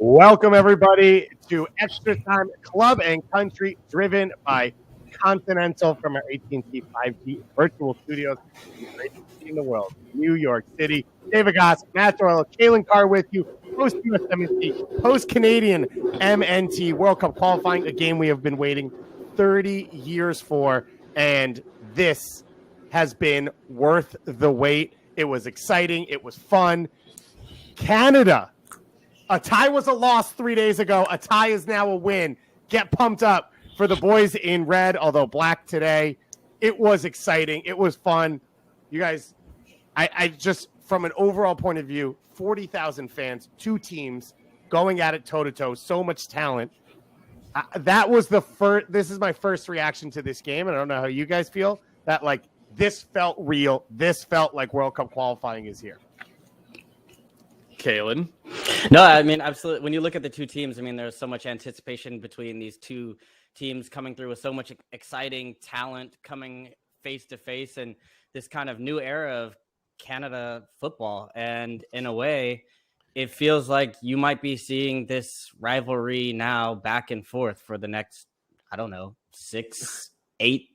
Welcome, everybody, to Extratime Club and Country, driven by Continental from our AT&T 5G virtual studios in the world, New York City. David Goss, Matt Doyle, Calen Carr with you, post-USMNT, post-Canadian MNT World Cup qualifying, a game we have been waiting 30 years for, and this has been worth the wait. It was exciting. It was fun. Canada. A tie was a loss 3 days ago. A tie is now a win. Get pumped up for the boys in red, although black today. It was exciting. It was fun. You guys, I just, from an overall point of view, 40,000 fans, two teams going at it toe-to-toe, so much talent. That was the first, this is my first reaction to this game, and I don't know how you guys feel, that, like, this felt real. This felt like World Cup qualifying is here. Calen? No, I mean, absolutely. When you look at the two teams, I mean, there's so much anticipation between these two teams coming through with so much exciting talent coming face to face and this kind of new era of Canada football. And in a way, it feels like you might be seeing this rivalry now back and forth for the next, I don't know, 6-8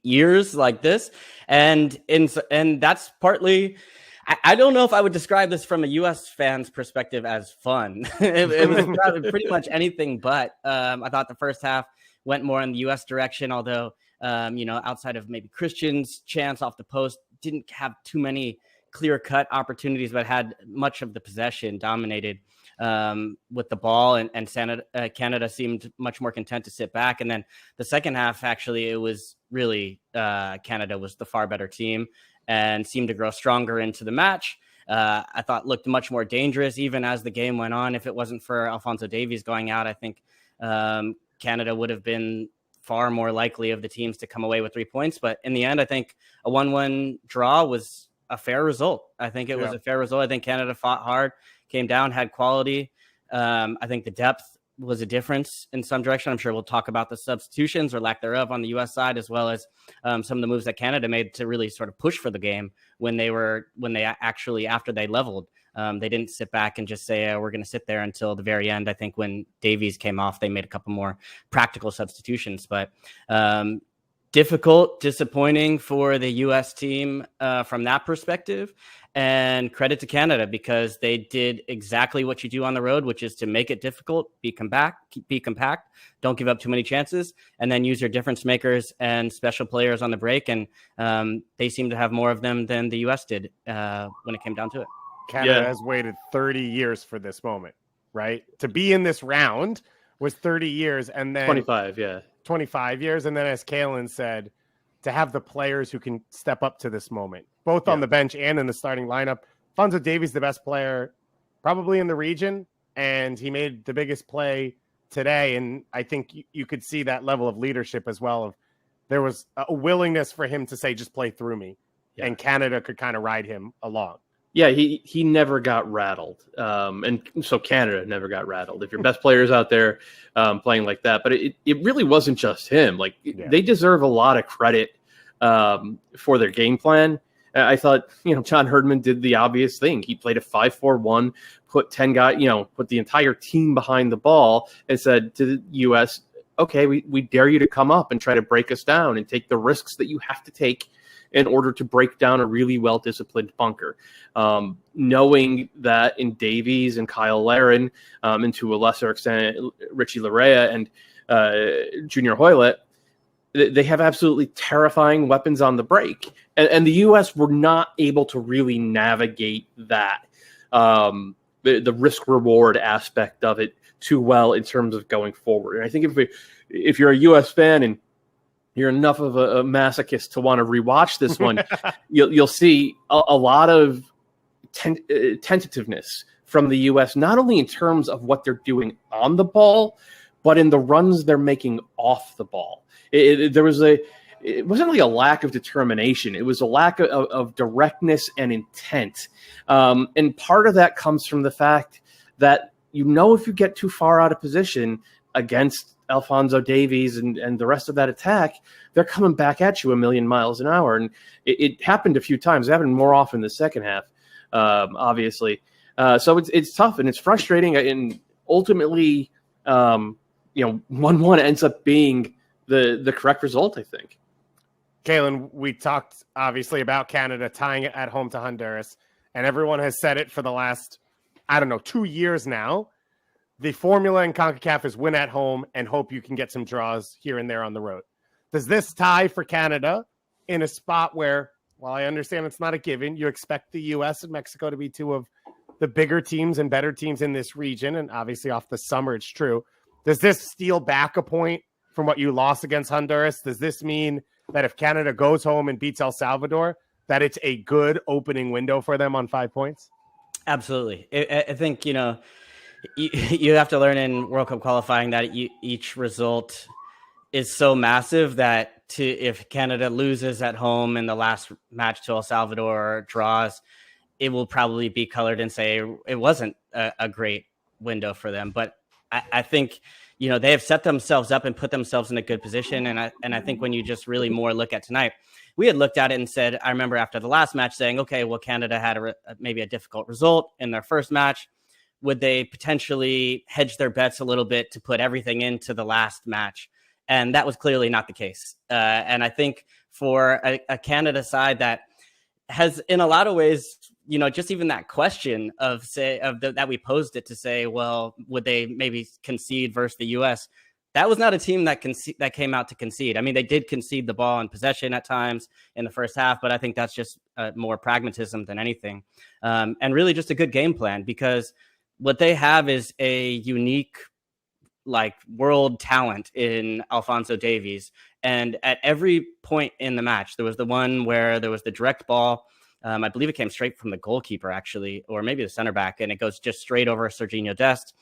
years like this. And that's partly, I don't know if I would describe this from a U.S. fan's perspective as fun. it was pretty much anything but. I thought the first half went more in the U.S. direction, although, outside of maybe Christian's chance off the post, didn't have too many clear-cut opportunities, but had much of the possession dominated with the ball, and Canada seemed much more content to sit back. And then the second half, actually, it was really Canada was the far better team and seemed to grow stronger into the match. I thought looked much more dangerous even as the game went on. If it wasn't for Alphonso Davies going out, I think Canada would have been far more likely of the teams to come away with 3 points. But in the end, I think a 1-1 draw was a fair result. I think it was a fair result. I think Canada fought hard, came down, had quality. I think the depth was a difference in some direction. I'm sure we'll talk about the substitutions or lack thereof on the U.S. side, as well as some of the moves that Canada made to really sort of push for the game when they actually, after they leveled, they didn't sit back and just say, we're going to sit there until the very end. I think when Davies came off, they made a couple more practical substitutions, but difficult, disappointing for the U.S. team from that perspective. And credit to Canada because they did exactly what you do on the road, which is to make it difficult, be compact, don't give up too many chances, and then use your difference makers and special players on the break. And they seem to have more of them than the U.S. did when it came down to it. Canada has waited 30 years for this moment, right? To be in this round was 30 years, and then 25 years. And then, as Calen said, to have the players who can step up to this moment, both on the bench and in the starting lineup. Alphonso Davies, the best player probably in the region, and he made the biggest play today. And I think you could see that level of leadership as well. There was a willingness for him to say, just play through me, and Canada could kind of ride him along. Yeah, he never got rattled. And so Canada never got rattled. If your best player's out there playing like that, but it really wasn't just him. Like they deserve a lot of credit for their game plan. I thought, John Herdman did the obvious thing. He played a 5-4-1, put 10 guys, put the entire team behind the ball and said to the U.S., okay, we dare you to come up and try to break us down and take the risks that you have to take in order to break down a really well-disciplined bunker. Knowing that in Davies and Kyle Larin, and to a lesser extent, Richie Larea and Junior Hoylett, they have absolutely terrifying weapons on the break. And the U.S. were not able to really navigate that, the risk-reward aspect of it too well in terms of going forward. And I think if you're a U.S. fan and you're enough of a masochist to want to rewatch this one, you'll see a lot of tentativeness from the U.S., not only in terms of what they're doing on the ball, but in the runs they're making off the ball. It wasn't really a lack of determination. It was a lack of directness and intent. And part of that comes from the fact that, if you get too far out of position against Alphonso Davies and the rest of that attack, they're coming back at you a million miles an hour. And it happened a few times. It happened more often in the second half, obviously. So it's tough and it's frustrating. And ultimately, 1-1 ends up being the correct result, I think. Calen, we talked obviously about Canada tying it at home to Honduras, and everyone has said it for the last, 2 years now. The formula in CONCACAF is win at home and hope you can get some draws here and there on the road. Does this tie for Canada in a spot where, while I understand it's not a given, you expect the U.S. and Mexico to be two of the bigger teams and better teams in this region, and obviously off the summer, it's true. Does this steal back a point from what you lost against Honduras? Does this mean that if Canada goes home and beats El Salvador, that it's a good opening window for them on 5 points? Absolutely. I think, you have to learn in World Cup qualifying that each result is so massive that if Canada loses at home in the last match to El Salvador or draws, it will probably be colored and say it wasn't a great window for them. But I think, they have set themselves up and put themselves in a good position. And I think when you just really more look at tonight, we had looked at it and said, I remember after the last match saying, okay, well, Canada had maybe a difficult result in their first match. Would they potentially hedge their bets a little bit to put everything into the last match? And that was clearly not the case. And I think for a Canada side that has, in a lot of ways, just even that question that we posed it to say, well, would they maybe concede versus the U.S.? That was not a team that came out to concede. I mean, they did concede the ball in possession at times in the first half, but I think that's just more pragmatism than anything. And really just a good game plan, because what they have is a unique world talent in Alphonso Davies. And at every point in the match, there was the one where there was the direct ball. I believe it came straight from the goalkeeper, actually, or maybe the center back, and it goes just straight over Serginho Dest.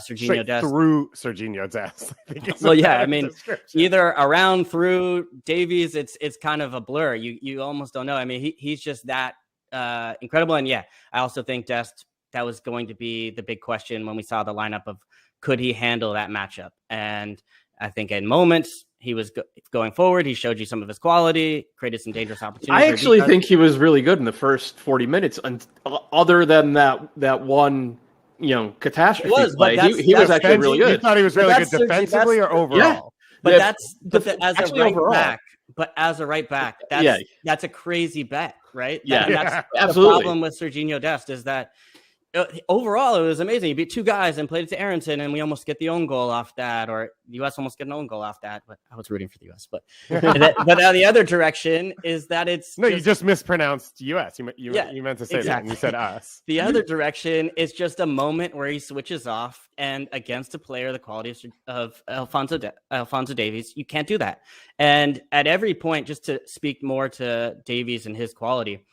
Straight through Serginho Dest. Well, yeah, I mean, either around, through Davies, it's kind of a blur. You almost don't know. I mean, he's just that incredible. And yeah, I also think Dest, that was going to be the big question when we saw the lineup of could he handle that matchup? And I think in moments he was going forward. He showed you some of his quality, created some dangerous opportunities. I actually think he was really good in the first 40 minutes, other than that one, catastrophe play. He was actually really good. You thought he was really good defensively or overall? Yeah. But as a right back. But as a right back, that's a crazy bet, right? Yeah, that's absolutely. The problem with Serginho Dest is that overall, it was amazing. He beat two guys and played it to Aronson, and we almost get the own goal off that, or the U.S. almost get an own goal off that. But I was rooting for the U.S. But now the other direction is that you just mispronounced U.S. You meant to say that, and you said us. The other direction is just a moment where he switches off, and against a player the quality of Alphonso Davies, you can't do that. And at every point, just to speak more to Davies and his quality,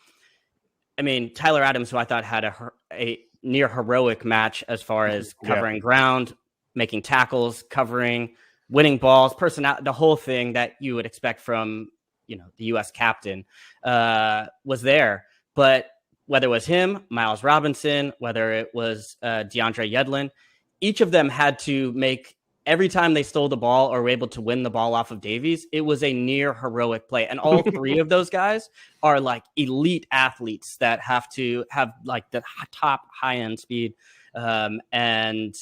I mean, Tyler Adams, who I thought had a near heroic match as far as covering ground, making tackles, covering, winning balls, the whole thing that you would expect from, the U.S. captain was there. But whether it was him, Miles Robinson, whether it was DeAndre Yedlin, each of them had to make, every time they stole the ball or were able to win the ball off of Davies, it was a near heroic play. And all three of those guys are elite athletes that have to have the top high-end speed. And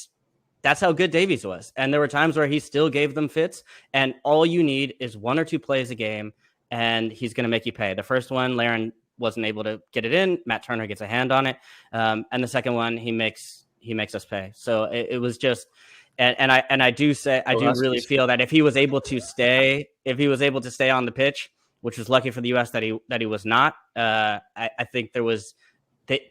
that's how good Davies was. And there were times where he still gave them fits. And all you need is one or two plays a game, and he's going to make you pay. The first one, Laren wasn't able to get it in. Matt Turner gets a hand on it. And the second one, he makes us pay. So it was just... And I do really feel that if he was able to stay on the pitch, which was lucky for the U.S. that he was not, I think there was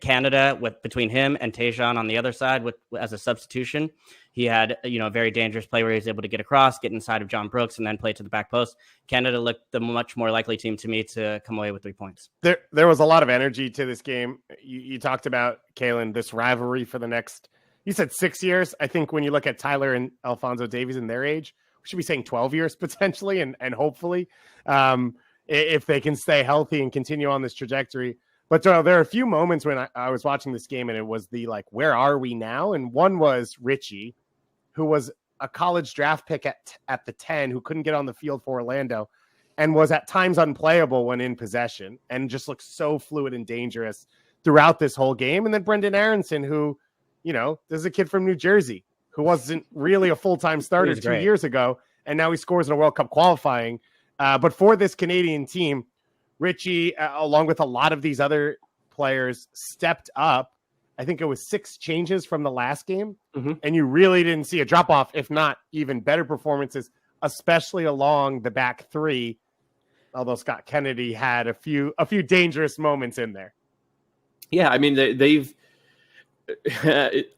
Canada between him and Tejan on the other side as a substitution. He had a very dangerous play where he was able to get across, get inside of John Brooks, and then play to the back post. Canada looked the much more likely team to me to come away with 3 points. There was a lot of energy to this game. You talked about, Calen, this rivalry for the next. You said 6 years. I think when you look at Tyler and Alphonso Davies and their age, we should be saying 12 years potentially, and hopefully if they can stay healthy and continue on this trajectory. But there are a few moments when I was watching this game, and it was the where are we now? And one was Richie, who was a college draft pick at the 10, who couldn't get on the field for Orlando and was at times unplayable when in possession and just looked so fluid and dangerous throughout this whole game. And then Brendan Aronson, who, this is a kid from New Jersey. who wasn't really a full-time starter 2 years ago, and now he scores in a World Cup qualifying. But for this Canadian team, Richie, along with a lot of these other players, stepped up. I think it was 6 changes from the last game, and you really didn't see a drop-off, if not even better performances, especially along the back three, although Scott Kennedy had a few dangerous moments in there. Yeah, I mean, they've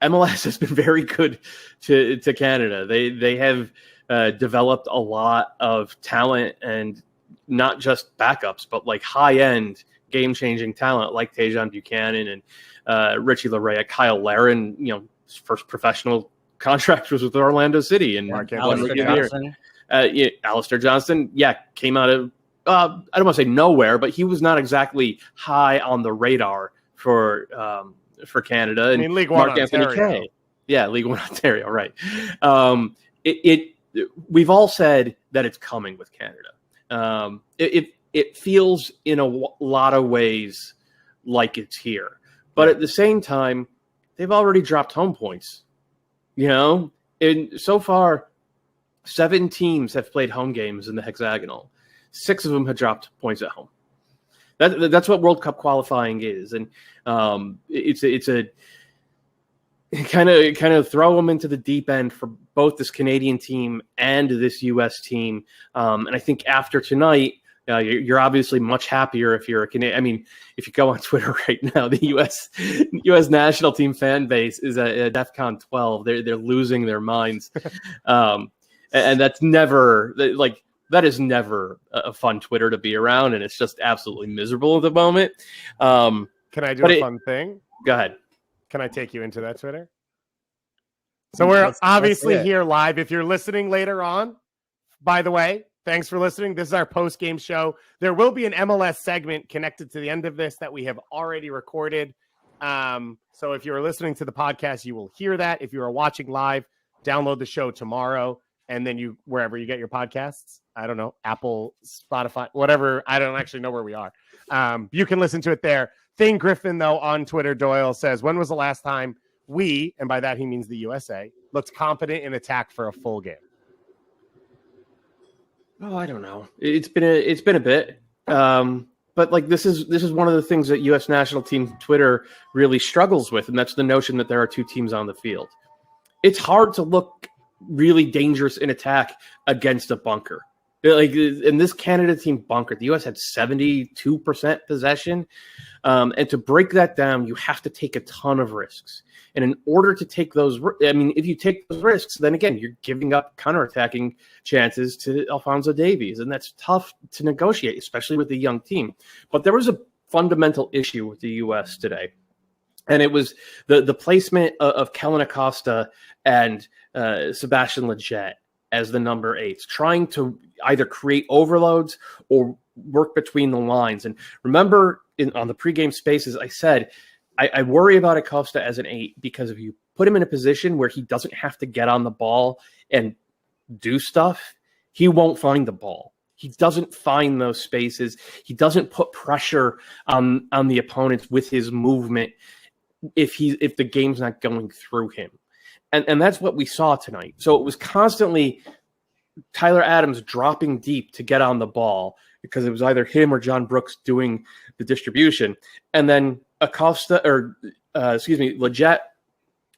MLS has been very good to Canada. They have developed a lot of talent, and not just backups, but like high-end, game-changing talent like Tajon Buchanan and Richie Larea, Kyle Larin. His first professional contract was with Orlando City, and Alistair Johnston, came out of I don't want to say nowhere, but he was not exactly high on the radar for Canada. And League One Ontario. Kay. Yeah, League One Ontario, right. We've all said that it's coming with Canada. It feels in a lot of ways like it's here. But at the same time, they've already dropped home points. And so far, 7 teams have played home games in the hexagonal. 6 of them have dropped points at home. That's what World Cup qualifying is, and it's a kind of throw them into the deep end for both this Canadian team and this U.S. team. And I think after tonight, you're obviously much happier if you're a Canadian. I mean, if you go on Twitter right now, the U.S. national team fan base is at DEFCON 12. They're losing their minds, and that's never like. That is never a fun Twitter to be around, and it's just absolutely miserable at the moment. Can I do a fun thing? Go ahead. Can I take you into that Twitter? So we're obviously here live. If you're listening later on, by the way, thanks for listening. This is our post-game show. There will be an MLS segment connected to the end of this that we have already recorded. So if you're listening to the podcast, you will hear that. If you are watching live, download the show tomorrow. And then wherever you get your podcasts, I don't know, Apple, Spotify, whatever. I don't actually know where we are. You can listen to it there. Thane Griffin, though, on Twitter, Doyle says, when was the last time we, and by that he means the USA, looked confident in attack for a full game? Oh, I don't know. It's been a bit. But like this is one of the things that U.S. national team Twitter really struggles with, and that's the notion that there are 2 teams on the field. It's hard to look really dangerous in attack against a bunker. Like in this Canada team bunker, the U.S. had 72% possession. And to break that down, you have to take a ton of risks. And in order to take those, if you take those risks, then again, you're giving up counterattacking chances to Alphonso Davies. And that's tough to negotiate, especially with a young team. But there was a fundamental issue with the U.S. today. And it was the placement of Kellen Acosta and Sebastian Lletget as the number 8s, trying to either create overloads or work between the lines. And remember, on the pregame spaces, I said, I worry about Acosta as an 8 because if you put him in a position where he doesn't have to get on the ball and do stuff, he won't find the ball. He doesn't find those spaces. He doesn't put pressure on the opponents with his movement if the game's not going through him. And that's what we saw tonight. So it was constantly Tyler Adams dropping deep to get on the ball because it was either him or John Brooks doing the distribution. And then Lletget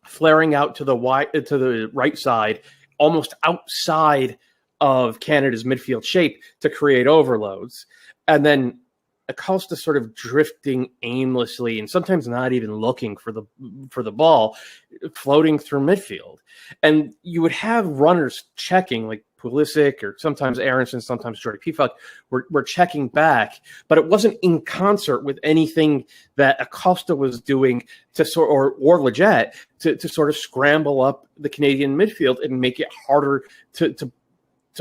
flaring out to the right side, almost outside of Canada's midfield shape to create overloads. And then Acosta sort of drifting aimlessly and sometimes not even looking for the ball, floating through midfield. And you would have runners checking, like Pulisic or sometimes Aronson, sometimes Jordy Pefok were checking back, but it wasn't in concert with anything that Acosta was doing or Lletget to sort of scramble up the Canadian midfield and make it harder to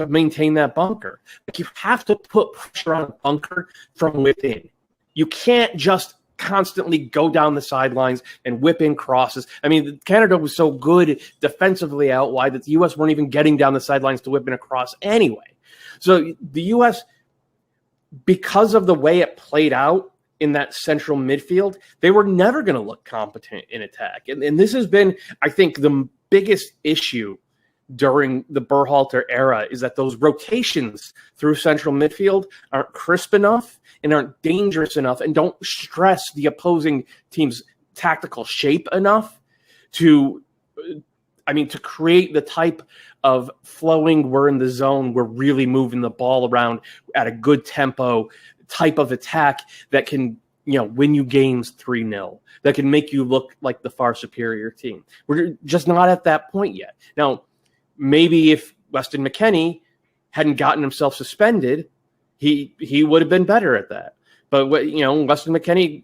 maintain that bunker. Like, you have to put pressure on a bunker from within. You can't just constantly go down the sidelines and whip in crosses. I mean, Canada was so good defensively out wide that the U.S. weren't even getting down the sidelines to whip in a cross anyway. So the U.S., because of the way it played out in that central midfield, they were never going to look competent in attack. And this has been, I think, the biggest issue during the Berhalter era is that those rotations through central midfield aren't crisp enough and aren't dangerous enough and don't stress the opposing team's tactical shape enough to create the type of flowing, we're in the zone, we're really moving the ball around at a good tempo type of attack that can, win you games 3-0, that can make you look like the far superior team. We're just not at that point yet. Now, maybe if Weston McKennie hadn't gotten himself suspended, he would have been better at that. But Weston McKennie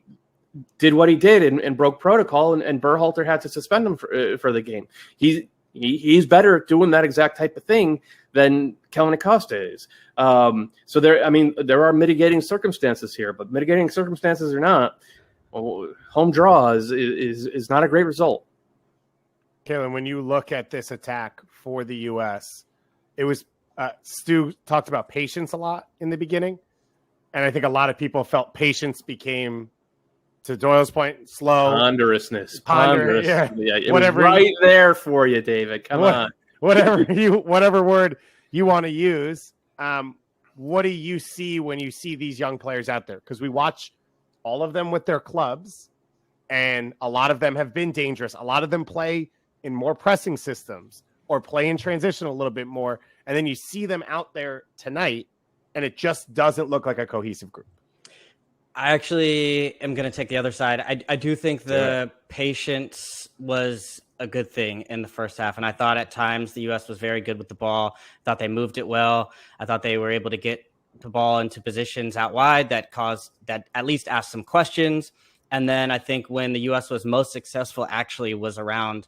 did what he did and broke protocol, and Berhalter had to suspend him for the game. He's better at doing that exact type of thing than Kellen Acosta is. So there are mitigating circumstances here, but mitigating circumstances or not, home draw is not a great result. Calen, when you look at this attack for the U.S., it was Stu talked about patience a lot in the beginning, and I think a lot of people felt patience became, to Doyle's point, slow. Ponderousness. Yeah. It was right there for you, David. Come on. Whatever word you want to use. What do you see when you see these young players out there? Because we watch all of them with their clubs, and a lot of them have been dangerous. A lot of them play in more pressing systems or play in transition a little bit more. And then you see them out there tonight, and it just doesn't look like a cohesive group. I actually am going to take the other side. I do think the patience was a good thing in the first half. And I thought at times the U.S. was very good with the ball. I thought they moved it well. I thought they were able to get the ball into positions out wide that at least asked some questions. And then I think when the U.S. was most successful actually was around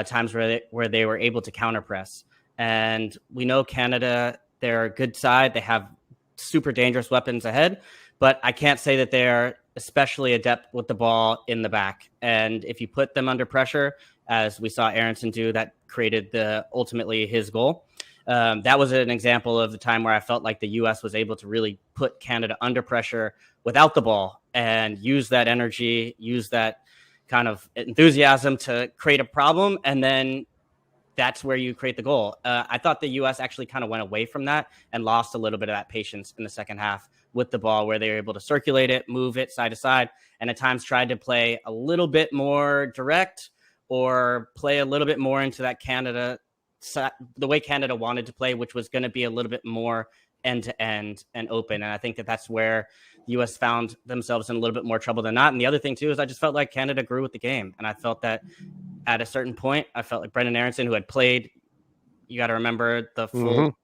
times where they were able to counterpress. And we know Canada, they're a good side. They have super dangerous weapons ahead, but I can't say that they're especially adept with the ball in the back. And if you put them under pressure, as we saw Aronson do, that created ultimately his goal. That was an example of the time where I felt like the U.S. was able to really put Canada under pressure without the ball and use that energy, use that kind of enthusiasm to create a problem. And then that's where you create the goal. I thought the U.S. actually kind of went away from that and lost a little bit of that patience in the second half with the ball, where they were able to circulate it, move it side to side, and at times tried to play a little bit more direct or play a little bit more into that Canada, the way Canada wanted to play, which was going to be a little bit more end-to-end and open. And I think that that's where the U.S. found themselves in a little bit more trouble than not. And the other thing, too, is I just felt like Canada grew with the game. And I felt that at a certain point, I felt like Brendan Aronson, who had played, you got to remember, the full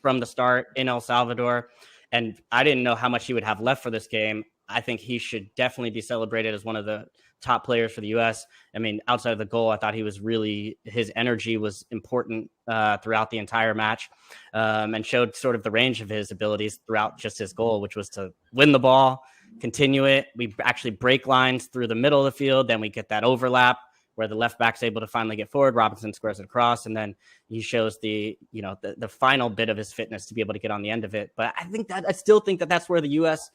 from the start in El Salvador. And I didn't know how much he would have left for this game. I think he should definitely be celebrated as one of the top players for the U.S. I mean, outside of the goal, I thought his energy was important throughout the entire match, and showed sort of the range of his abilities throughout just his goal, which was to win the ball, continue it. We actually break lines through the middle of the field. Then we get that overlap where the left back's able to finally get forward. Robinson squares it across, and then he shows the final bit of his fitness to be able to get on the end of it. But I still think that that's where the U.S.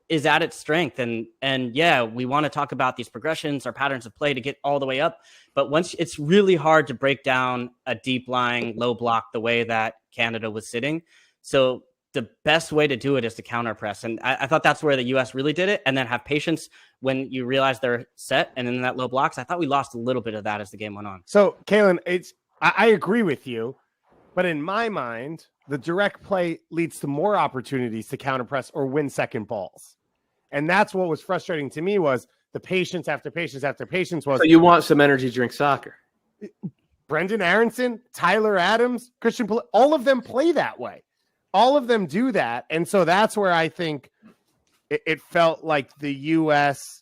is at its strength. And yeah, we want to talk about these progressions or patterns of play to get all the way up. But once it's really hard to break down a deep lying low block the way that Canada was sitting. So the best way to do it is to counter press. And I thought that's where the U.S. really did it. And then have patience when you realize they're set and in that low blocks. I thought we lost a little bit of that as the game went on. So Calen, I agree with you, but in my mind, the direct play leads to more opportunities to counter press or win second balls. And that's what was frustrating to me, was the patience after patience after patience. Was, so you want some energy drink soccer. Brendan Aronson, Tyler Adams, Christian, all of them play that way. All of them do that. And so that's where I think it felt like the U.S.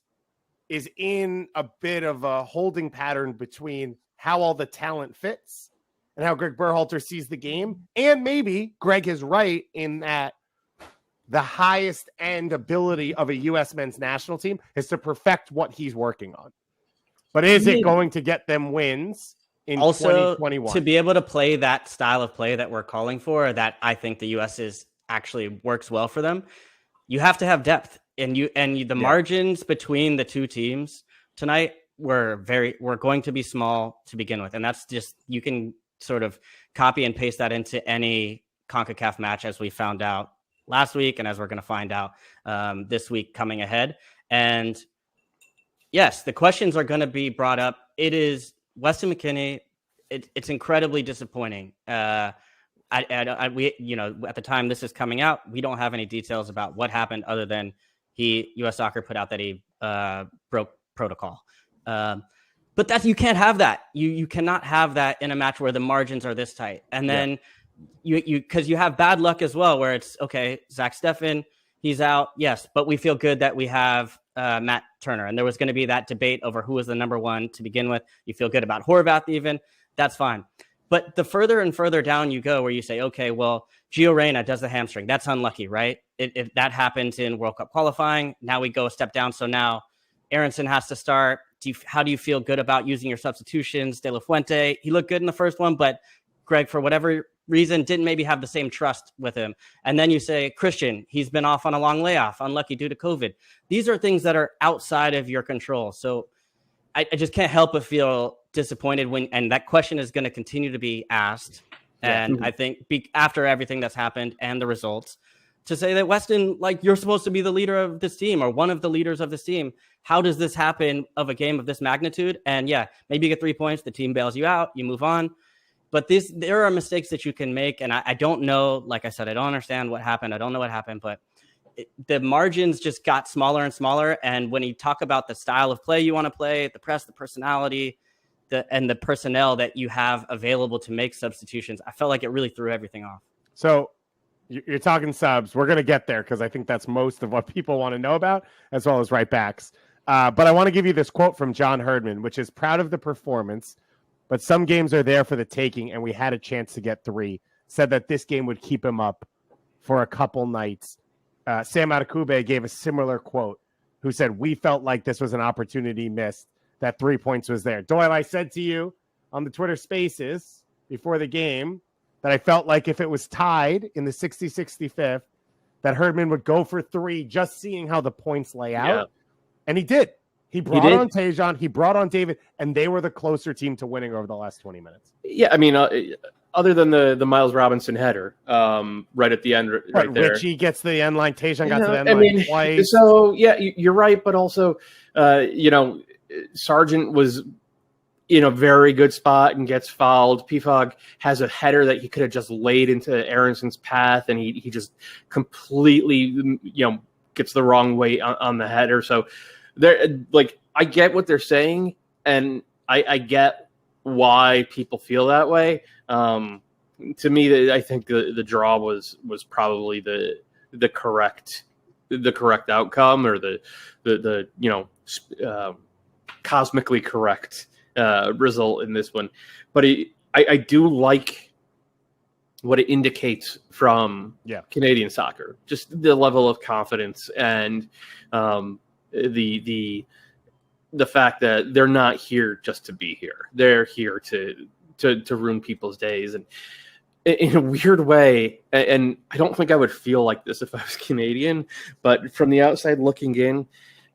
is in a bit of a holding pattern between how all the talent fits and how Greg Berhalter sees the game. And maybe Greg is right in that the highest end ability of a U.S. men's national team is to perfect what he's working on. But is it going to get them wins in 2021? To be able to play that style of play that we're calling for, that I think the U.S. actually works well for them, you have to have depth. And the margins between the two teams tonight we're going to be small to begin with. And that's just, you can sort of copy and paste that into any CONCACAF match, as we found out last week. And as we're going to find out this week coming ahead. And yes, the questions are going to be brought up. It is Weston McKennie. It's incredibly disappointing. We, at the time this is coming out, we don't have any details about what happened other than U.S. Soccer put out that he broke protocol. But you can't have that. You cannot have that in a match where the margins are this tight. And then because you have bad luck as well, where it's okay, Zach Steffen, he's out. Yes, but we feel good that we have Matt Turner. And there was going to be that debate over who was the number one to begin with. You feel good about Horvath even. That's fine. But the further and further down you go, where you say, okay, well, Gio Reyna does the hamstring. That's unlucky, right? If that happens in World Cup qualifying, now we go a step down. So now Aronson has to start. How do you feel good about using your substitutions? De La Fuente, he looked good in the first one, but Greg, for whatever reason, didn't maybe have the same trust with him. And then you say, Christian, he's been off on a long layoff, unlucky due to COVID. These are things that are outside of your control. So I just can't help but feel disappointed and that question is going to continue to be asked. And I think after everything that's happened and the results, to say that Weston, like, you're supposed to be the leader of this team or one of the leaders of this team. How does this happen of a game of this magnitude? And maybe you get 3 points, the team bails you out, you move on. But there are mistakes that you can make. And I don't know, like I said, I don't understand what happened. I don't know what happened, but the margins just got smaller and smaller. And when you talk about the style of play you want to play, the press, the personality, and the personnel that you have available to make substitutions, I felt like it really threw everything off. So you're talking subs. We're going to get there because I think that's most of what people want to know about, as well as right backs. But I want to give you this quote from John Herdman, which is proud of the performance, but some games are there for the taking, and we had a chance to get 3. Said that this game would keep him up for a couple nights. Sam Adekugbe gave a similar quote, who said, we felt like this was an opportunity missed, that 3 points was there. Doyle, I said to you on the Twitter Spaces before the game that I felt like if it was tied in the 60-65th, that Herdman would go for 3, just seeing how the points lay out. Yeah. And he did. He brought on Tejan, he brought on David, and they were the closer team to winning over the last 20 minutes. Yeah, I mean, other than the Miles Robinson header right at the end, right there. Richie gets to the end line, Tejan got to the end line twice. So, yeah, you're right, but also, Sargent was in a very good spot and gets fouled. Pifog has a header that he could have just laid into Aronson's path, and he just completely, gets the wrong way on the header. So I get what they're saying, and I get why people feel that way. To me, I think the draw was probably the correct outcome, or the cosmically correct result in this one. But I do like what it indicates from Canadian soccer, just the level of confidence and the fact that they're not here just to be here. They're here to ruin people's days. And in a weird way, and I don't think I would feel like this if I was Canadian, but from the outside looking in,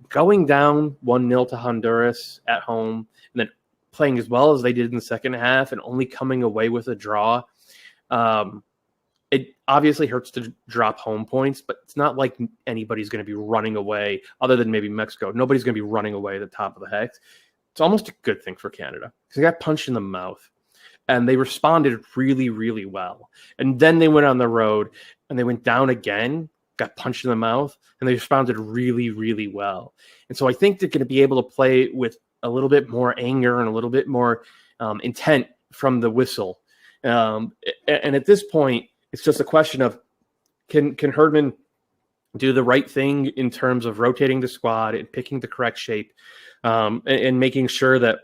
going down 1-0 to Honduras at home and then playing as well as they did in the second half and only coming away with a draw, it obviously hurts to drop home points, but it's not like anybody's going to be running away, other than maybe Mexico. Nobody's going to be running away at the top of the hex. It's almost a good thing for Canada because they got punched in the mouth, and they responded really, really well. And then they went on the road, and they went down again, got punched in the mouth, and they responded really, really well. And so I think they're going to be able to play with a little bit more anger and a little bit more intent from the whistle. And at this point, it's just a question of can Herdman do the right thing in terms of rotating the squad and picking the correct shape, and making sure that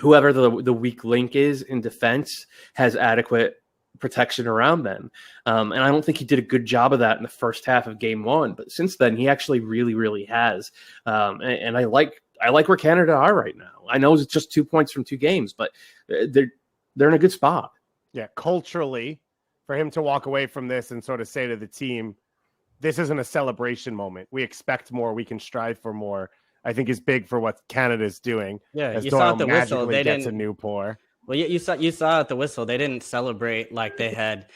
whoever the weak link is in defense has adequate protection around them. And I don't think he did a good job of that in the first half of game 1, but since then he actually really, really has. And I like where Canada are right now. I know it's just 2 points from 2 games, but they're in a good spot. Yeah, culturally, for him to walk away from this and sort of say to the team, this isn't a celebration moment. We expect more. We can strive for more. I think is big for what Canada's doing. Yeah, as you Doyle saw at the whistle. magically They gets didn't. a new pour. Well, you saw at the whistle. They didn't celebrate like they had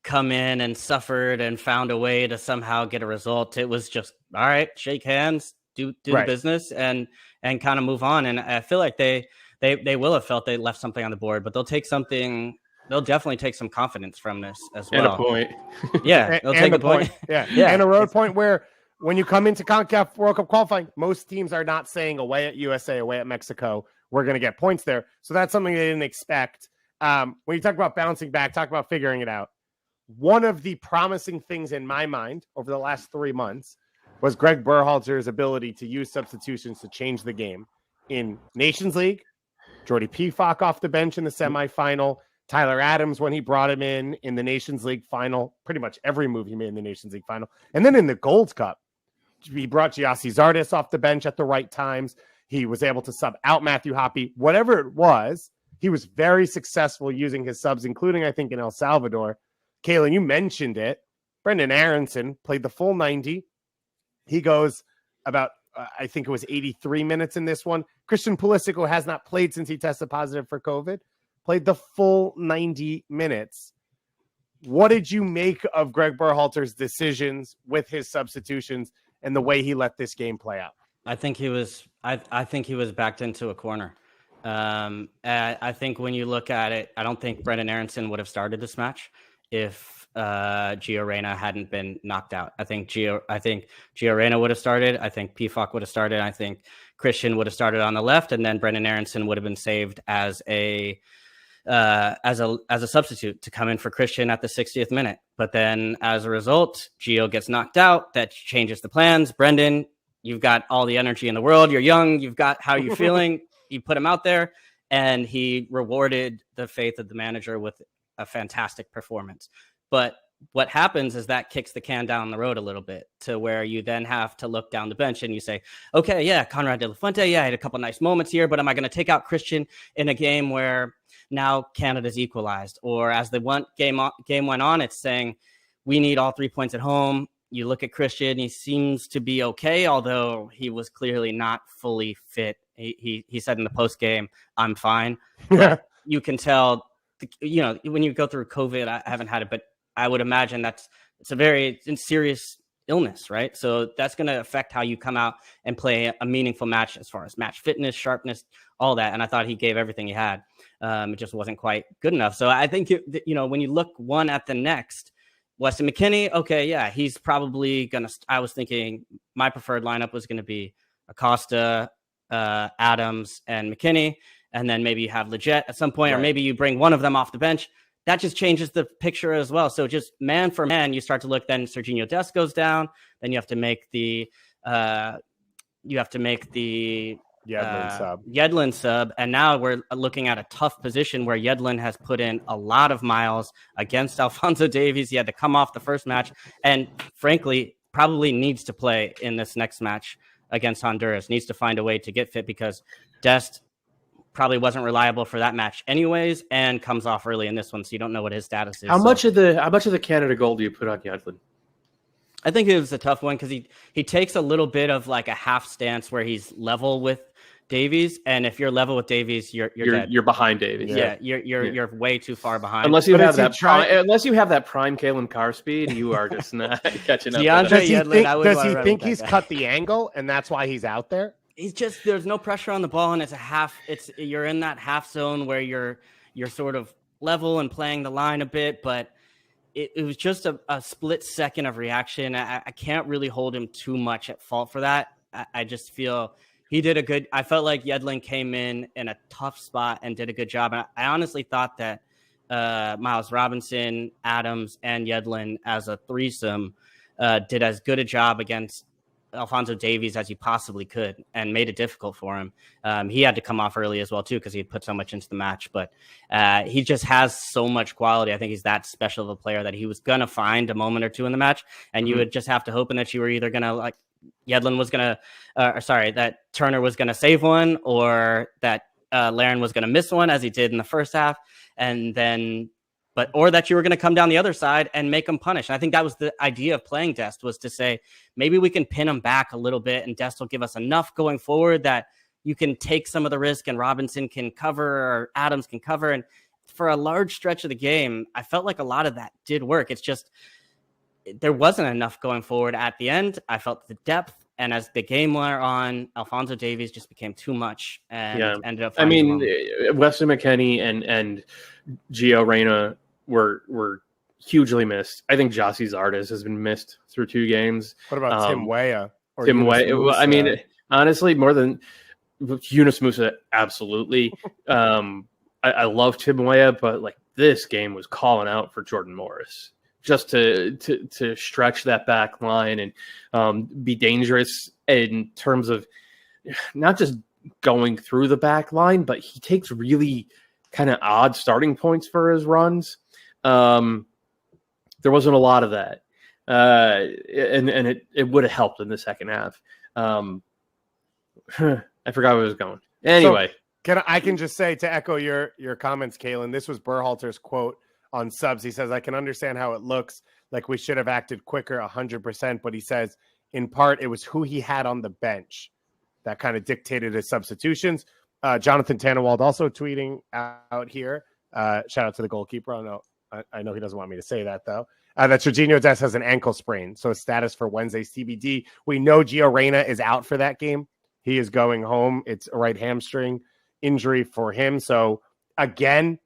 come in and suffered and found a way to somehow get a result. It was just, all right, shake hands, do the business, and kind of move on. And I feel like they will have felt they left something on the board, but they'll take something. They'll definitely take some confidence from this as well. And a point. Yeah, they'll take a point. Yeah, yeah, and a road point where when you come into CONCACAF World Cup qualifying, most teams are not saying away at USA, away at Mexico, we're going to get points there. So that's something they didn't expect. When you talk about bouncing back, talk about figuring it out. One of the promising things in my mind over the last 3 months was Greg Berhalter's ability to use substitutions to change the game. In Nations League, Jordy Pefok off the bench in the semifinal, Tyler Adams when he brought him in the Nations League final, pretty much every move he made in the Nations League final. And then in the Gold Cup, he brought Giassi Zardes off the bench at the right times. He was able to sub out Matthew Hoppe. Whatever it was, he was very successful using his subs, including, I think, in El Salvador. Calen, you mentioned it. Brendan Aronson played the full 90. He goes about, I think it was 83 minutes in this one. Christian Pulisic, who has not played since he tested positive for COVID, played the full 90 minutes. What did you make of Greg Berhalter's decisions with his substitutions and the way he let this game play out? I think he was backed into a corner. I think when you look at it, I don't think Brendan Aronson would have started this match if Gio Reyna hadn't been knocked out. I think Gio Reyna would have started. I think Pefok would have started. I think Christian would have started on the left, and then Brendan Aronson would have been saved as a substitute to come in for Christian at the 60th minute. But then as a result, Gio gets knocked out. That changes the plans. Brendan, you've got all the energy in the world. You're young. You've got how you're feeling. You put him out there, and he rewarded the faith of the manager with a fantastic performance. But what happens is that kicks the can down the road a little bit to where you then have to look down the bench and you say, okay, yeah, Conrad de la Fuente, yeah, I had a couple nice moments here, but am I going to take out Christian in a game where now Canada's equalized? Or as the game went on, it's saying we need all 3 points at home. You look at Christian, he seems to be okay, although he was clearly not fully fit. He said in the post game, I'm fine. But you can tell, when you go through COVID, I haven't had it, but I would imagine it's a very serious illness, right? So that's going to affect how you come out and play a meaningful match as far as match fitness, sharpness, all that. And I thought he gave everything he had. It just wasn't quite good enough. So I think, when you look one at the next, Weston McKennie, okay, yeah, he's probably going to, I was thinking my preferred lineup was going to be Acosta, Adams, and McKennie. And then maybe you have Leggett at some point, right. Or maybe you bring one of them off the bench. That just changes the picture as well. So just man for man, you start to look, then Serginho Dest goes down. Then you have to make the Yedlin sub. And now we're looking at a tough position where Yedlin has put in a lot of miles against Alphonso Davies. He had to come off the first match and frankly, probably needs to play in this next match against Honduras, needs to find a way to get fit because Dest probably wasn't reliable for that match anyways, and comes off early in this one, so you don't know what his status is. How much of the Canada goal do you put on Yedlin? I think it was a tough one because he takes a little bit of like a half stance where he's level with Davies, and if you're level with Davies, you're dead. You're behind Davies. Yeah, you're way too far behind. Unless you have that prime Calen Carr speed, you are just not catching up. Does he think he's cut the angle, and that's why he's out there? He's just, there's no pressure on the ball, and you're in that half zone where you're sort of level and playing the line a bit, but it was just a split second of reaction. I can't really hold him too much at fault for that. I just feel he did I felt like Yedlin came in a tough spot and did a good job. And I honestly thought that Miles Robinson, Adams, and Yedlin as a threesome did as good a job against Alphonso Davies as he possibly could and made it difficult for him. He had to come off early as well too because he had put so much into the match, but he just has so much quality. I think he's that special of a player that he was going to find a moment or two in the match, and you would just have to hope that you were either going to Yedlin was going to that Turner was going to save one, or that Larin was going to miss one as he did in the first half, and then or that you were going to come down the other side and make them punish. And I think that was the idea of playing Dest, was to say, maybe we can pin them back a little bit and Dest will give us enough going forward that you can take some of the risk and Robinson can cover or Adams can cover. And for a large stretch of the game, I felt like a lot of that did work. It's just, there wasn't enough going forward at the end. I felt the depth. And as the game went on, Alphonso Davies just became too much and ended up. Weston McKennie and Gio Reyna were hugely missed. I think Jossie Zardes has been missed through 2 games. What about Tim Weah? Tim Weah. I mean, honestly, more than Yunus Musa, absolutely. I love Tim Weah, but like this game was calling out for Jordan Morris. Just to stretch that back line and be dangerous in terms of not just going through the back line, but he takes really kind of odd starting points for his runs. There wasn't a lot of that. And it would have helped in the second half. I forgot where I was going. Anyway. So I can just say, to echo your comments, Calen, this was Berhalter's quote on subs. He says, I can understand how it looks like we should have acted quicker 100%, but he says in part it was who he had on the bench that kind of dictated his substitutions. Jonathan Tannenwald also tweeting out here. Shout out to the goalkeeper. I know he doesn't want me to say that though. That Serginho Dest has an ankle sprain, so status for Wednesday's TBD. We know Gio Reyna is out for that game. He is going home. It's a right hamstring injury for him. So again,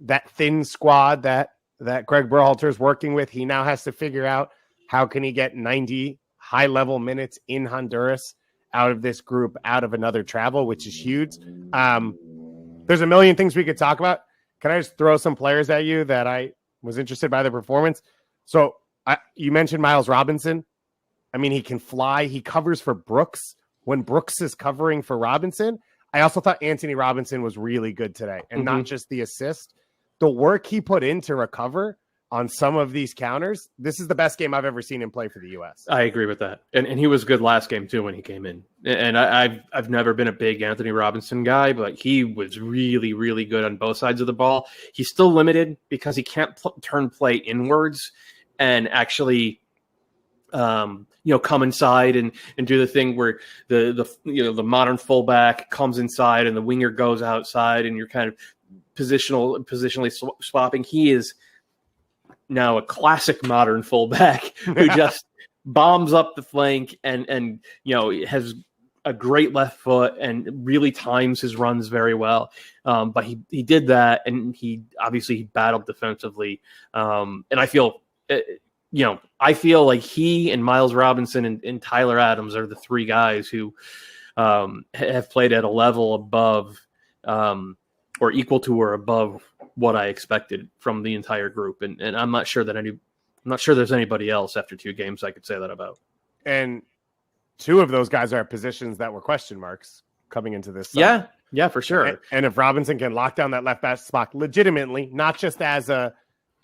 that thin squad that Greg Berhalter is working with, he now has to figure out how can he get 90 high-level minutes in Honduras out of this group, out of another travel, which is huge. There's a million things we could talk about. Can I just throw some players at you that I was interested by the performance? So you mentioned Miles Robinson. I mean, he can fly. He covers for Brooks when Brooks is covering for Robinson. I also thought Anthony Robinson was really good today, and not just the assist. The work he put in to recover on some of these counters, this is the best game I've ever seen him play for the U.S. I agree with that. And he was good last game, too, when he came in. And I've never been a big Anthony Robinson guy, but he was really, really good on both sides of the ball. He's still limited because he can't turn play inwards and actually come inside and do the thing where the modern fullback comes inside and the winger goes outside and you're kind of positionally swapping. He is now a classic modern fullback who just bombs up the flank and has a great left foot and really times his runs very well. But he did that, and he obviously battled defensively. And I feel like he and Miles Robinson and Tyler Adams are the 3 guys who have played at a level above or equal to or above what I expected from the entire group. And I'm not sure there's anybody else after 2 games I could say that about. And 2 of those guys are at positions that were question marks coming into this. Yeah, for sure. And if Robinson can lock down that left back spot legitimately, not just as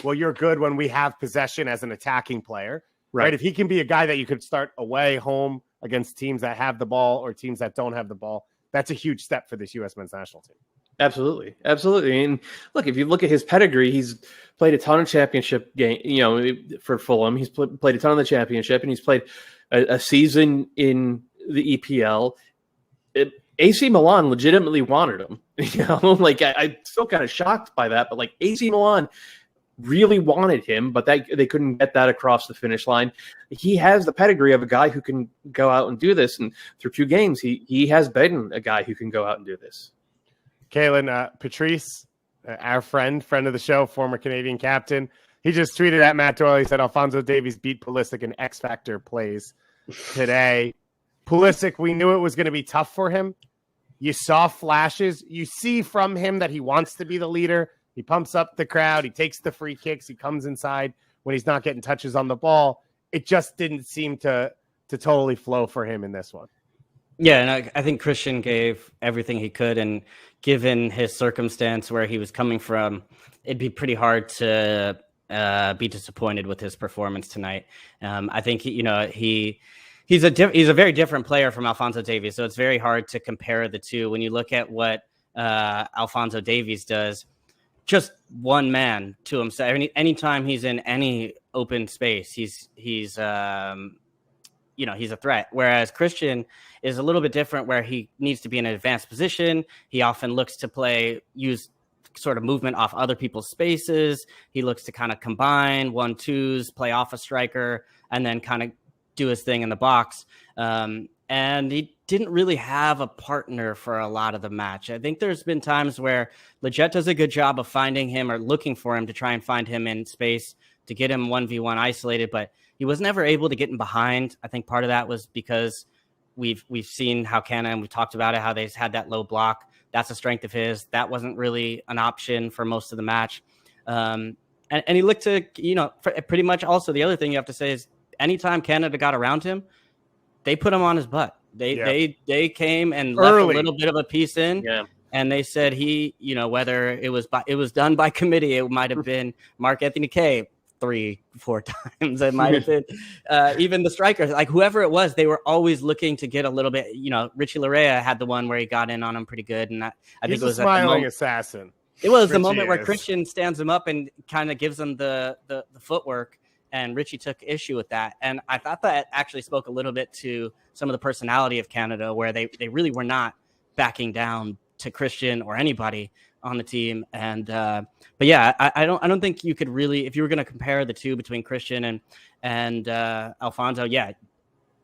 you're good when we have possession as an attacking player, right? If he can be a guy that you could start away, home against teams that have the ball or teams that don't have the ball, that's a huge step for this U.S. men's national team. Absolutely. And look, if you look at his pedigree, he's played a ton of championship game, for Fulham. He's played a ton of the championship, and he's played a season in the EPL. AC Milan legitimately wanted him. I'm still kind of shocked by that, but AC Milan really wanted him, but they couldn't get that across the finish line. He has the pedigree of a guy who can go out and do this, and through 2 games, he has been a guy who can go out and do this. Calen, Patrice, our friend of the show, former Canadian captain, he just tweeted at Matt Doyle. He said Alphonso Davies beat Pulisic in X Factor plays today. Pulisic, we knew it was going to be tough for him. You saw flashes. You see from him that he wants to be the leader. He pumps up the crowd. He takes the free kicks. He comes inside when he's not getting touches on the ball. It just didn't seem to totally flow for him in this one. Yeah, and I think Christian gave everything he could, and given his circumstance where he was coming from, it'd be pretty hard to be disappointed with his performance tonight. I think he's a very different player from Alphonso Davies, so it's very hard to compare the two. When you look at what Alphonso Davies does, just one man to himself. Anytime he's in any open space, he's he's a threat. Whereas Christian is a little bit different, where he needs to be in an advanced position. He often looks to use sort of movement off other people's spaces. He looks to kind of combine 1-2s, play off a striker, and then kind of do his thing in the box. And he didn't really have a partner for a lot of the match. I think there's been times where Leggett does a good job of finding him or looking for him to try and find him in space to get him 1v1 isolated, but he was never able to get in behind. I think part of that was because we've seen how and we've talked about it, how they've had that low block. That's a strength of his. That wasn't really an option for most of the match. And he looked to, pretty much also the other thing you have to say is anytime Canada got around him, they put him on his butt. They came and left a little bit of a piece in, and they said whether it was done by committee, it might have been Mark Anthony Kaye 3-4 times. It might have been even the strikers, like whoever it was, they were always looking to get a little bit. Richie Larea had the one where he got in on him pretty good, and I think it was a smiling assassin. It was the moment where Christian stands him up and kind of gives him the footwork. And Richie took issue with that. And I thought that actually spoke a little bit to some of the personality of Canada, where they really were not backing down to Christian or anybody on the team. And but yeah, I don't think you could really, if you were going to compare the two between Christian and Alphonso,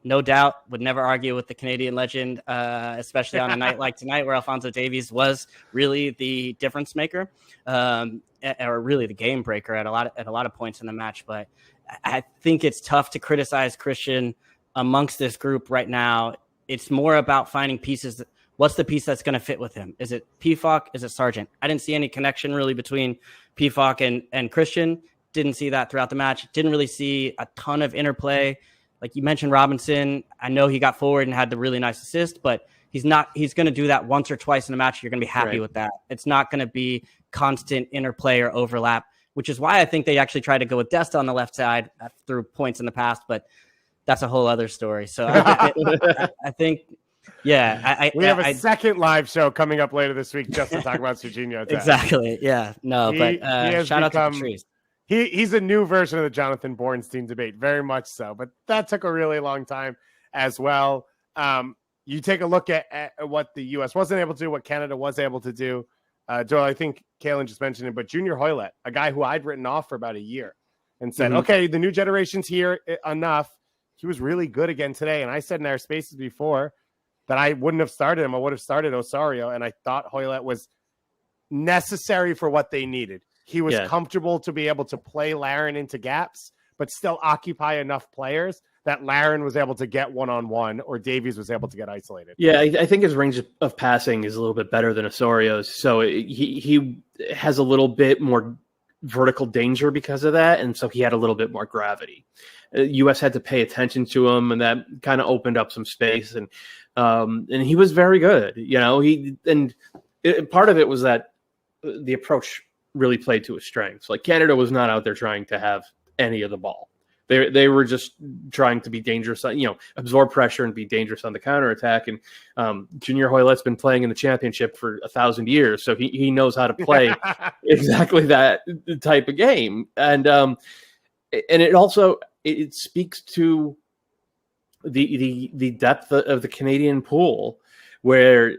no doubt would never argue with the Canadian legend, especially on a night like tonight, where Alphonso Davies was really the difference maker, or really the game breaker at a lot of points in the match. But I think it's tough to criticize Christian amongst this group right now. It's more about finding pieces. What's the piece that's going to fit with him? Is it Pefok? Is it Sargent? I didn't see any connection really between Pefok and Christian. Didn't see that throughout the match. Didn't really see a ton of interplay. Like you mentioned, Robinson, I know he got forward and had the really nice assist, but he's going to do that once or twice in a match. You're going to be happy with that. It's not going to be constant interplay or overlap, which is why I think they actually tried to go with Dest on the left side through points in the past, but that's a whole other story. So I think, we have a second live show coming up later this week just to talk about Serginho. Exactly. Yeah. No, but shout out to Patrice. He's a new version of the Jonathan Bornstein debate, very much so. But that took a really long time as well. You take a look at what the U.S. wasn't able to do, what Canada was able to do. Doyle, I think Calen just mentioned it, but Junior Hoylett, a guy who I'd written off for about a year and said, okay, the new generation's here enough. He was really good again today. And I said in our spaces before that I wouldn't have started him. I would have started Osorio. And I thought Hoylett was necessary for what they needed. He was comfortable to be able to play Larin into gaps, but still occupy enough players that Larin was able to get one-on-one or Davies was able to get isolated. Yeah, I think his range of passing is a little bit better than Osorio's. So he has a little bit more vertical danger because of that. And so he had a little bit more gravity. U.S. had to pay attention to him, and that kind of opened up some space. And he was very good. Part of it was that the approach really played to his strengths. Like Canada was not out there trying to have any of the ball. They were just trying to be dangerous, absorb pressure and be dangerous on the counterattack. And Junior Hoylett's been playing in the championship for 1,000 years, so he knows how to play exactly that type of game. And it also it speaks to the depth of the Canadian pool, where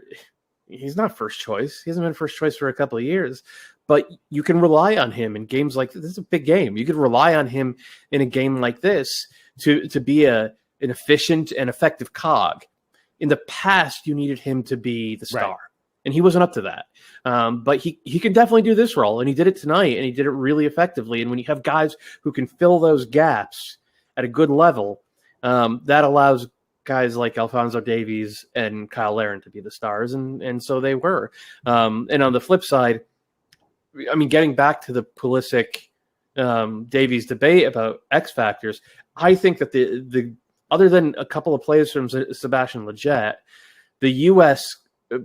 he's not first choice. He hasn't been first choice for a couple of years. But you can rely on him in games like this. This is a big game. You could rely on him in a game like this to be an efficient and effective cog. In the past, you needed him to be the star, and he wasn't up to that. But he can definitely do this role, and he did it tonight, and he did it really effectively. And when you have guys who can fill those gaps at a good level, that allows guys like Alphonso Davies and Kyle Larin to be the stars, and so they were. And on the flip side, I mean, getting back to the Pulisic Davies debate about X factors, I think that the other than a couple of players from Sebastian Lletget, the U.S.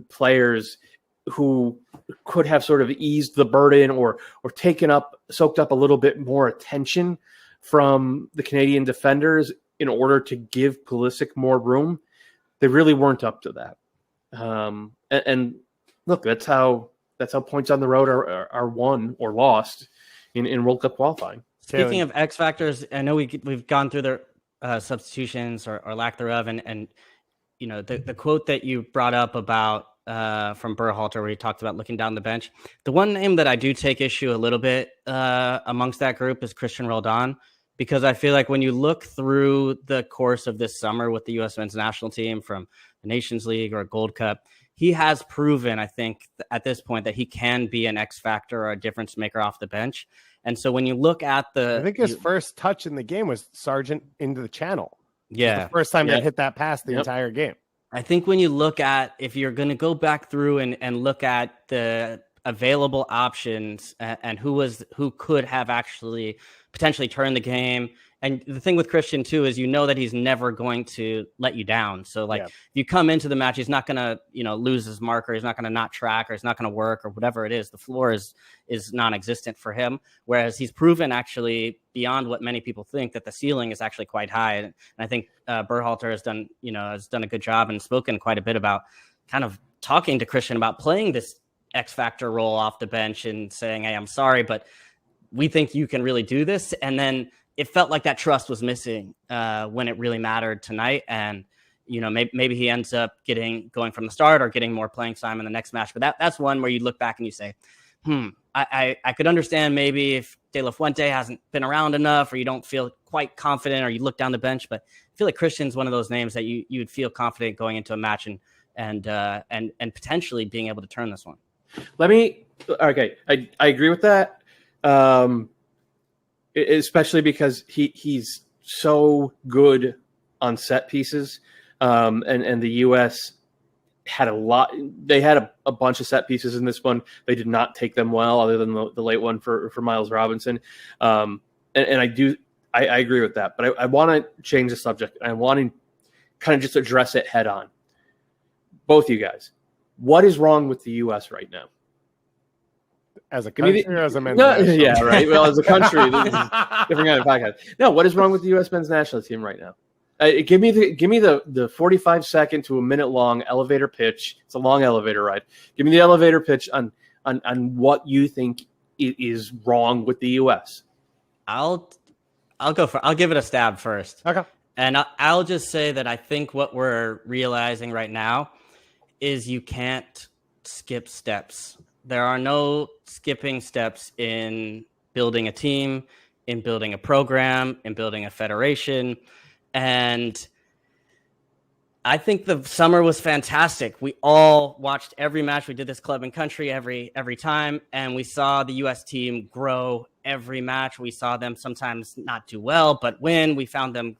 players who could have sort of eased the burden or soaked up a little bit more attention from the Canadian defenders in order to give Pulisic more room, they really weren't up to that. And look, that's how That's how points on the road are won or lost in World Cup qualifying. Speaking of X factors, I know we've gone through their substitutions or lack thereof, and you know the quote that you brought up about from Berhalter, where he talked about looking down the bench. The one name that I do take issue a little bit amongst that group is Christian Roldan, because I feel like when you look through the course of this summer with the U.S. men's national team, from the Nations League or Gold Cup, he has proven, I think, at this point that he can be an X factor or a difference maker off the bench. And so when you look at I think his first touch in the game was Sargent into the channel. Yeah. The first time that hit that pass the entire game. I think when you look at, if you're going to go back through and look at the available options and who could have actually potentially turned the game. And the thing with Christian too, is, you know, that he's never going to let you down. So like, if you come into the match, he's not going to, you know, lose his marker. He's not going to not track, or he's not going to work, or whatever it is. The floor is non-existent for him. Whereas he's proven, actually, beyond what many people think, that the ceiling is actually quite high. And I think Berhalter has done a good job and spoken quite a bit about kind of talking to Christian about playing this X factor role off the bench and saying, hey, I'm sorry, but we think you can really do this. And then it felt like that trust was missing when it really mattered tonight. And, you know, maybe he ends up going from the start or getting more playing time in the next match. But that's one where you look back and you say, I could understand maybe if De La Fuente hasn't been around enough, or you don't feel quite confident, or you look down the bench. But I feel like Christian's one of those names that you would feel confident going into a match and potentially being able to turn this one. I agree with that. Especially because he's so good on set pieces. And the U.S. had a lot. They had a bunch of set pieces in this one. They did not take them well, other than the late one for Miles Robinson. And I agree with that. But I want to change the subject. I want to kind of just address it head on. Both you guys, what is wrong with the U.S. right now? As a country or as a men's national? Yeah, right. Well, as a country, this is a different kind of podcast. No, what is wrong with the U.S. men's national team right now? Give me the 45-second to a minute long elevator pitch. It's a long elevator ride. Give me the elevator pitch on what you think is wrong with the U.S. I'll give it a stab first. Okay. And I'll just say that I think what we're realizing right now is you can't skip steps. There are no skipping steps in building a team, in building a program, in building a federation. And I think the summer was fantastic. We all watched every match. We did this club and country every time, and we saw the U.S. team grow every match. We saw them sometimes not do well, but win. We found them,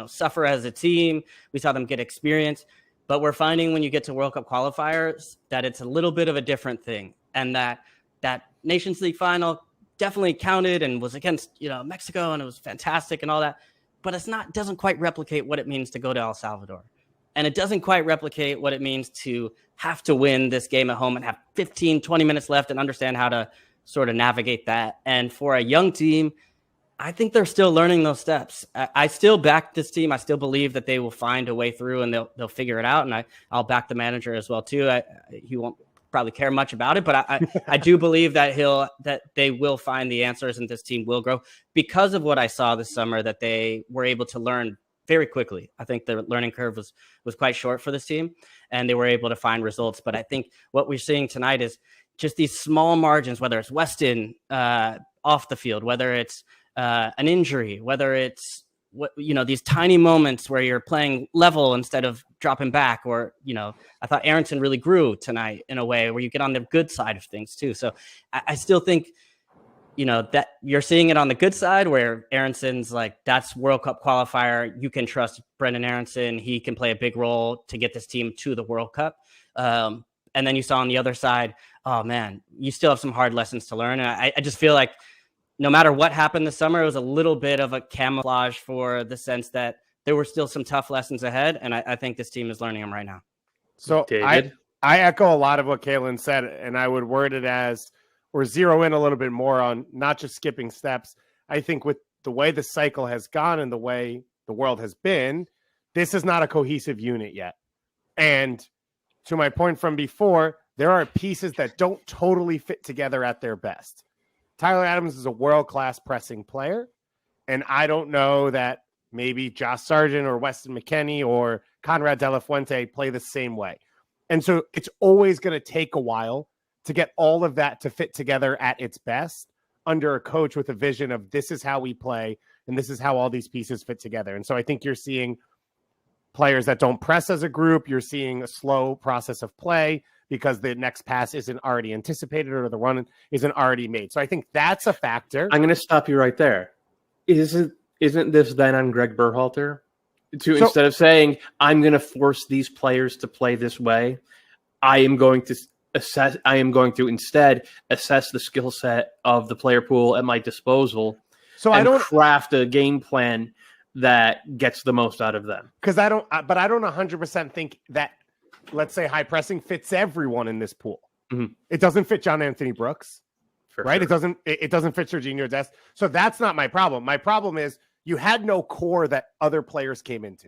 suffer as a team. We saw them get experience. But we're finding when you get to World Cup qualifiers that it's a little bit of a different thing, and that Nations League final definitely counted and was against Mexico, and it was fantastic and all that. But doesn't quite replicate what it means to go to El Salvador, and it doesn't quite replicate what it means to have to win this game at home and have 15, 20 minutes left and understand how to sort of navigate that. And for a young team, I think they're still learning those steps. I still back this team. I still believe that they will find a way through and they'll figure it out. And I'll back the manager as well too. He won't probably care much about it, but I do believe that they will find the answers and this team will grow because of what I saw this summer, that they were able to learn very quickly. I think the learning curve was quite short for this team, and they were able to find results. But I think what we're seeing tonight is just these small margins, whether it's Weston off the field, whether it's an injury, whether it's these tiny moments where you're playing level instead of dropping back, or I thought Aronson really grew tonight in a way where you get on the good side of things too. So I still think that you're seeing it on the good side where Aronson's like, that's World Cup qualifier. You can trust Brendan Aronson. He can play a big role to get this team to the World Cup. And then you saw on the other side, oh man, you still have some hard lessons to learn. And I just feel like no matter what happened this summer, it was a little bit of a camouflage for the sense that there were still some tough lessons ahead. And I think this team is learning them right now. So I echo a lot of what Calen said, and I would word it as, or zero in a little bit more on not just skipping steps. I think with the way the cycle has gone and the way the world has been, this is not a cohesive unit yet. And to my point from before, there are pieces that don't totally fit together at their best. Tyler Adams is a world-class pressing player, and I don't know that maybe Josh Sargent or Weston McKennie or Conrad De La Fuente play the same way. And so it's always going to take a while to get all of that to fit together at its best under a coach with a vision of this is how we play and this is how all these pieces fit together. And so I think you're seeing players that don't press as a group. You're seeing a slow process of play because the next pass isn't already anticipated or the run isn't already made. So I think that's a factor. I'm going to stop you right there. Isn't this then on Greg Berhalter? Instead of saying, I'm going to force these players to play this way, I am going to instead assess the skill set of the player pool at my disposal. So I don't craft a game plan that gets the most out of them. Because I don't 100% think that, let's say, high pressing fits everyone in this pool. Mm-hmm. It doesn't fit John Anthony Brooks, right? Sure. It doesn't fit Serginho Dest. So that's not my problem. My problem is you had no core that other players came into.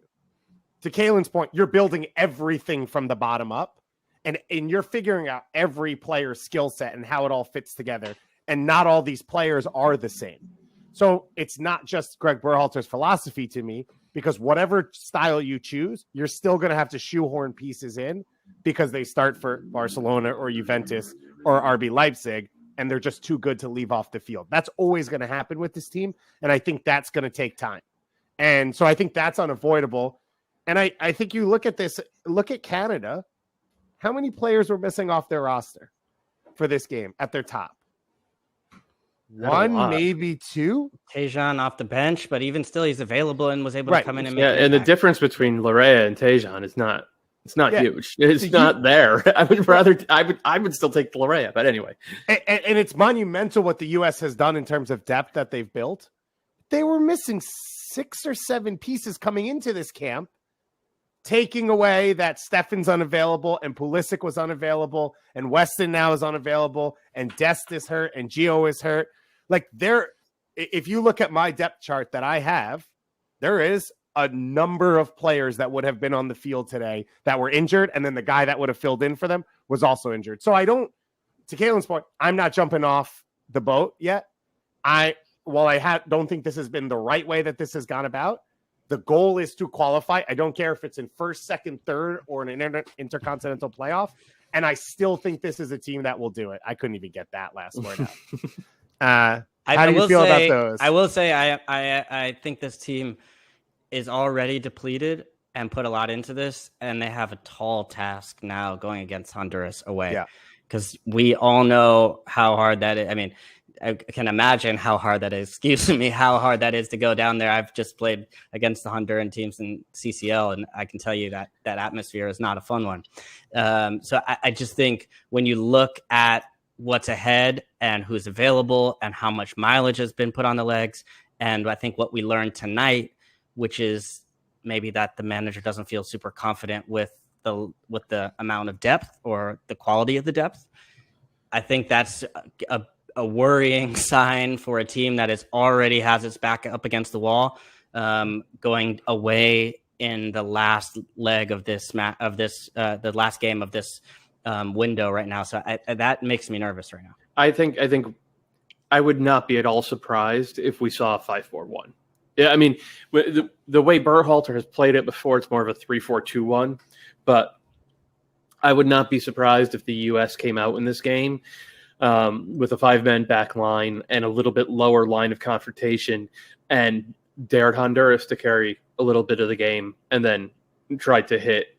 To Calen's point, you're building everything from the bottom up, and you're figuring out every player's skill set and how it all fits together. And not all these players are the same. So it's not just Greg Berhalter's philosophy to me, because whatever style you choose, you're still going to have to shoehorn pieces in because they start for Barcelona or Juventus or RB Leipzig, and they're just too good to leave off the field. That's always going to happen with this team, and I think that's going to take time. And so I think that's unavoidable. And I think you look at this, look at Canada. How many players were missing off their roster for this game at their top? One, maybe two. Tejan off the bench, but even still, he's available and was able to come in and make and the difference between Larea and Tejan is not huge. It's not there. I would still take Larea, but anyway. And it's monumental what the U.S. has done in terms of depth that they've built. They were missing 6 or 7 pieces coming into this camp, taking away that Stefan's unavailable and Pulisic was unavailable and Weston now is unavailable and Dest is hurt and Gio is hurt. Like if you look at my depth chart that I have, there is a number of players that would have been on the field today that were injured. And then the guy that would have filled in for them was also injured. So to Calen's point, I'm not jumping off the boat yet. Don't think this has been the right way that this has gone about. The goal is to qualify. I don't care if it's in first, second, third, or an intercontinental playoff. And I still think this is a team that will do it. I couldn't even get that last word out. How do you feel about those? I will say I think this team is already depleted and put a lot into this, and they have a tall task now going against Honduras away. Yeah. Because we all know how hard that is. I mean, I can imagine how hard that is. How hard that is to go down there. I've just played against the Honduran teams in CCL, and I can tell you that atmosphere is not a fun one. So I just think when you look at what's ahead and who's available and how much mileage has been put on the legs, and I think what we learned tonight, which is maybe that the manager doesn't feel super confident with the amount of depth or the quality of the depth. I think that's a worrying sign for a team that already has its back up against the wall, going away in the last leg of the last game of this window right now. So that makes me nervous right now. I think I would not be at all surprised if we saw a 5-4-1. Yeah, I mean, the way Berhalter has played it before, it's more of a 3-4-2-1. But I would not be surprised if the U.S. came out in this game with a 5-man back line and a little bit lower line of confrontation and dared Honduras to carry a little bit of the game and then tried to hit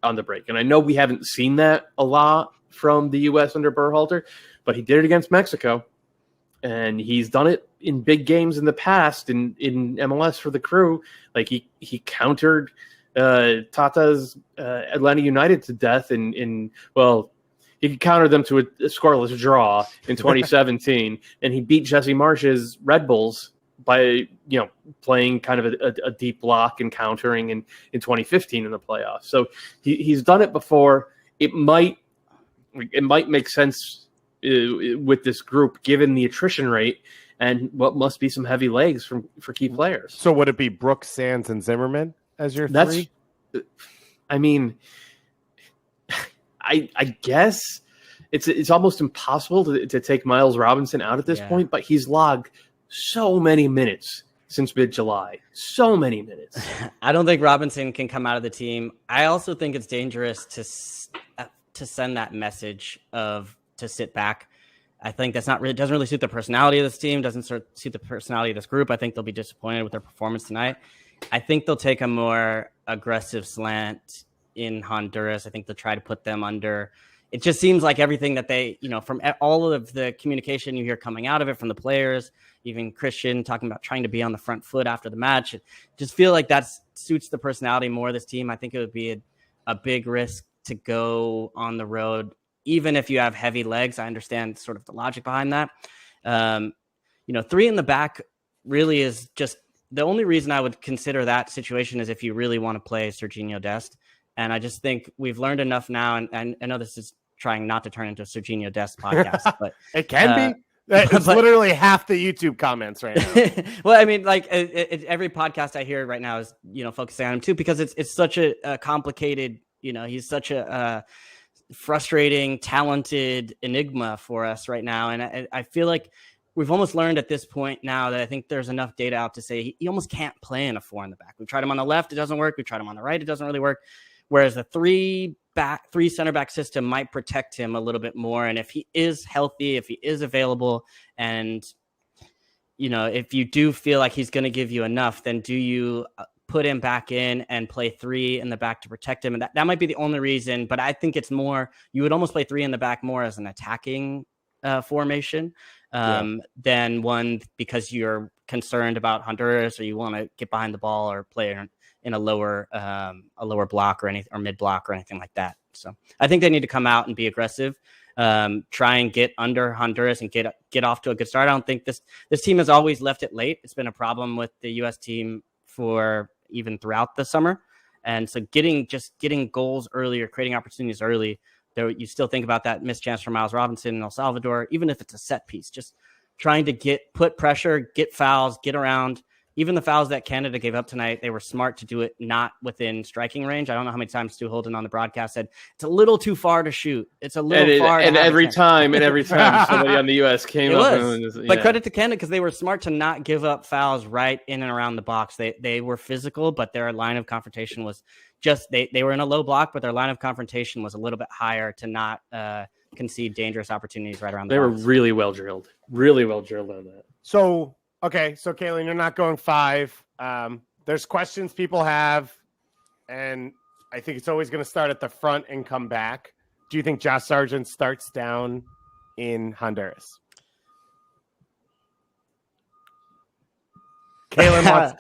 on the break. And I know we haven't seen that a lot from the U.S. under Berhalter, but he did it against Mexico. And he's done it in big games in the past in MLS for the Crew. Like he countered Tata's Atlanta United to death he countered them to a scoreless draw in 2017, and he beat Jesse Marsh's Red Bulls by playing kind of a deep block and countering in 2015 in the playoffs. So he's done it before. It might make sense with this group given the attrition rate and what must be some heavy legs for key players. So would it be Brooks, Sands, and Zimmerman as your three? I mean, I guess it's almost impossible to take Miles Robinson out at this point, but he's logged so many minutes since mid-July. So many minutes. I don't think Robinson can come out of the team. I also think it's dangerous to send that message of to sit back. I think that's not really doesn't really suit the personality of this team, doesn't suit the personality of this group. I think they'll be disappointed with their performance tonight. I think they'll take a more aggressive slant in Honduras. I think they'll try to put them under. It just seems like everything that they, from all of the communication you hear coming out of it from the players, even Christian talking about trying to be on the front foot after the match. Just feel like that suits the personality more of this team. I think it would be a big risk to go on the road, even if you have heavy legs. I understand sort of the logic behind that. 3 in the back really is just the only reason I would consider that situation is if you really want to play Serginho Dest. And I just think we've learned enough now. And I know this is trying not to turn into a Serginho Dest podcast, but it can be. It's literally half the YouTube comments right now. Well, I mean, like every podcast I hear right now is, focusing on him too, because it's such a complicated, he's such a frustrating, talented enigma for us right now. And I feel like we've almost learned at this point now that I think there's enough data out to say he almost can't play in a 4 in the back. We've tried him on the left. It doesn't work. We've tried him on the right. It doesn't really work. Whereas the 3 center back system might protect him a little bit more. And if he is healthy, if he is available, and, if you do feel like he's going to give you enough, then do you put him back in and play 3 in the back to protect him? And that might be the only reason, but I think it's more, you would almost play 3 in the back more as an attacking formation than one because you're concerned about Honduras or you want to get behind the ball or play in a lower block or mid block or anything like that. So I think they need to come out and be aggressive, try and get under Honduras and get off to a good start. I don't think this team has always left it late. It's been a problem with the U.S. team for even throughout the summer. And so getting goals early or creating opportunities early, there you still think about that missed chance for Miles Robinson in El Salvador, even if it's a set piece, just trying to put pressure, get fouls, get around. Even the fouls that Canada gave up tonight, they were smart to do it not within striking range. I don't know how many times Stu Holden on the broadcast said it's a little too far to shoot. It's a little far. And every time somebody on the U.S. came up. But credit to Canada because they were smart to not give up fouls right in and around the box. They were physical, but their line of confrontation was just they were in a low block, but their line of confrontation was a little bit higher to not concede dangerous opportunities right around the box. They were really well drilled on that. So. Okay, so Calen, you're not going 5. There's questions people have, and I think it's always going to start at the front and come back. Do you think Josh Sargent starts down in Honduras? Calen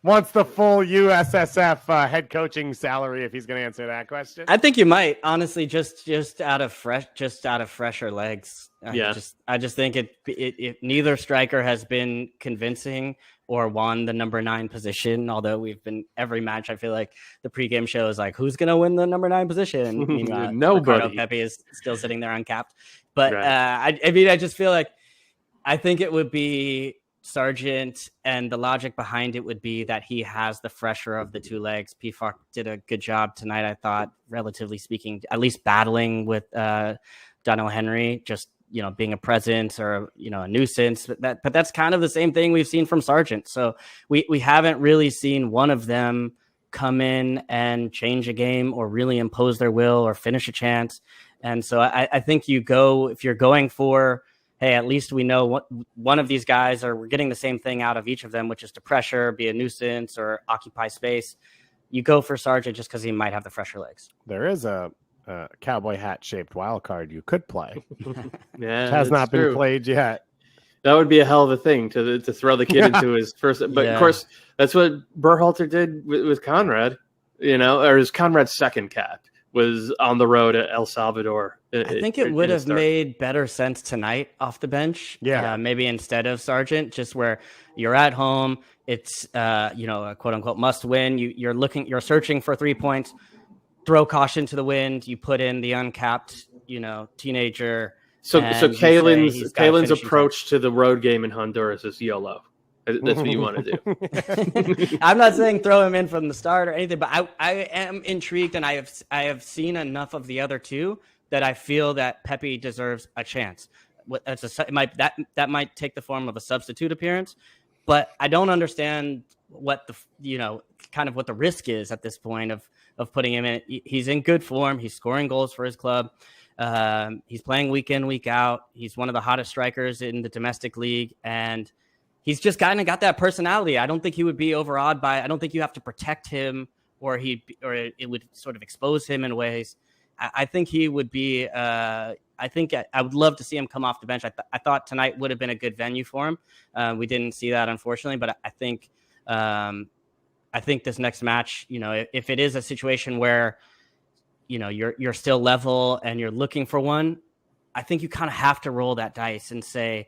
wants the full USSF head coaching salary if he's going to answer that question. I think you might, honestly, just out of fresher legs. I just think it neither striker has been convincing or won the number 9 position. Although we've been every match, I feel like the pregame show is like, who's going to win the number 9 position? Nobody. Pepe is still sitting there uncapped. But right. I just feel like I think it would be Sargent, and the logic behind it would be that he has the fresher of the 2 legs. PFAC did a good job tonight, I thought, relatively speaking, at least battling with Donnell Henry, just being a presence or a nuisance. But that's kind of the same thing we've seen from Sargent. So we haven't really seen one of them come in and change a game or really impose their will or finish a chance. And so I think if you're going for, hey, at least we know what one of these guys, or we're getting the same thing out of each of them, which is to pressure, be a nuisance, or occupy space. You go for Sargent just because he might have the fresher legs. There is a cowboy hat shaped wild card you could play. Yeah, it has not been played yet. That would be a hell of a thing to throw the kid into his first. But of course, that's what Berhalter did with Conrad. Or his Conrad's second cap was on the road at El Salvador. I think it would have made better sense tonight off the bench. Yeah. Maybe instead of Sargent, just where you're at home, it's a quote unquote must win. You're searching for 3 points, throw caution to the wind. You put in the uncapped, teenager. So Calen's approach to the road game in Honduras is YOLO. That's what you want to do. I'm not saying throw him in from the start or anything, but I am intrigued, and I have seen enough of the other 2 that I feel that Pepe deserves a chance. That might take the form of a substitute appearance, but I don't understand what what the risk is at this point of putting him in. He's in good form. He's scoring goals for his club. He's playing week in, week out. He's one of the hottest strikers in the domestic league, and he's just kind of got that personality. I don't think he would be overawed by. I don't think you have to protect him, or it would sort of expose him in ways. I think he would be. I think I would love to see him come off the bench. I thought tonight would have been a good venue for him. We didn't see that, unfortunately, but I think this next match, if it is a situation where, you're still level and you're looking for one, I think you kind of have to roll that dice and say,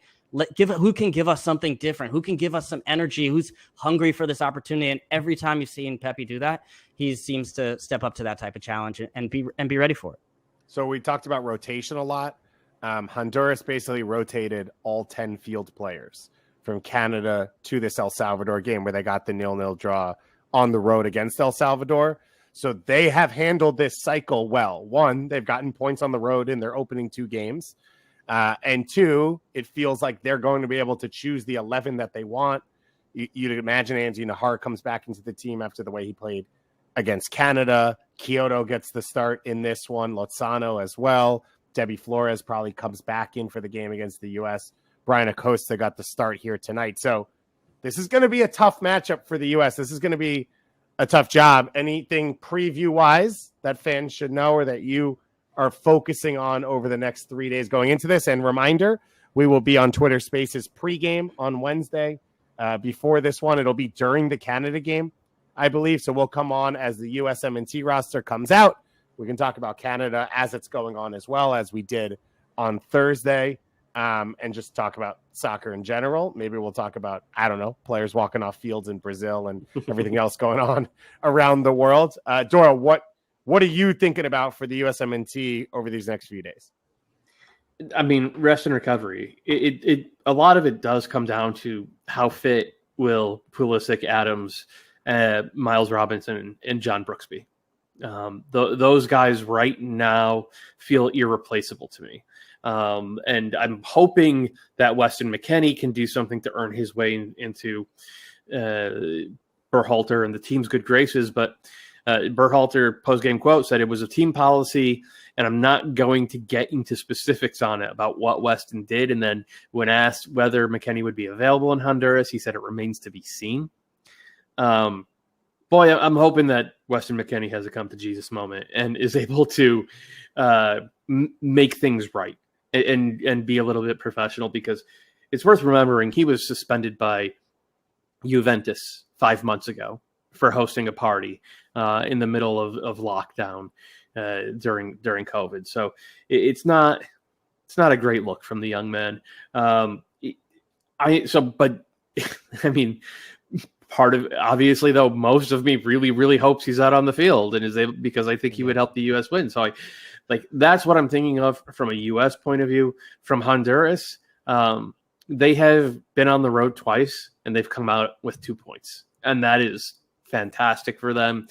who can give us something different? Who can give us some energy? Who's hungry for this opportunity? And every time you've seen Pepe do that, he seems to step up to that type of challenge and be ready for it. So we talked about rotation a lot. Honduras basically rotated all 10 field players from Canada to this El Salvador game where they got the 0-0 draw on the road against El Salvador. So they have handled this cycle well. One, they've gotten points on the road in their opening 2 games. And 2, it feels like they're going to be able to choose the 11 that they want. You'd imagine Andy Nahar comes back into the team after the way he played against Canada. Kyoto gets the start in this one. Lozano as well. Debbie Flores probably comes back in for the game against the U.S. Brian Acosta got the start here tonight. So this is going to be a tough matchup for the U.S. This is going to be a tough job. Anything preview-wise that fans should know or that you are focusing on over the next 3 days going into this? And reminder, we will be on Twitter Spaces pregame on Wednesday. Before this one, it'll be during the Canada game, I believe. So we'll come on as the USMNT roster comes out. We can talk about Canada as it's going on as well, as we did on Thursday, and just talk about soccer in general. Maybe we'll talk about, I don't know, players walking off fields in Brazil and everything else going on around the world. Doyle, what are you thinking about for the USMNT over these next few days? I mean, rest and recovery. A lot of it does come down to how fit will Pulisic, Adams, Miles Robinson, and John Brooksby. Those guys right now feel irreplaceable to me. And I'm hoping that Weston McKennie can do something to earn his way into Berhalter and the team's good graces, but Berhalter post-game quote said it was a team policy, and I'm not going to get into specifics on it about what Weston did. And then when asked whether McKennie would be available in Honduras, he said it remains to be seen. Boy, I'm hoping that Weston McKennie has a come to Jesus moment and is able to make things right and be a little bit professional, because it's worth remembering he was suspended by Juventus 5 months ago for hosting a party in the middle of lockdown during COVID. So it's not a great look from the young man. I mean, part of, obviously though, most of me really, really hopes he's out on the field and is able, because I think he would help the U.S. win. So that's what I'm thinking of from a U.S. point of view. From Honduras, they have been on the road twice and they've come out with 2 points, and that is fantastic for them.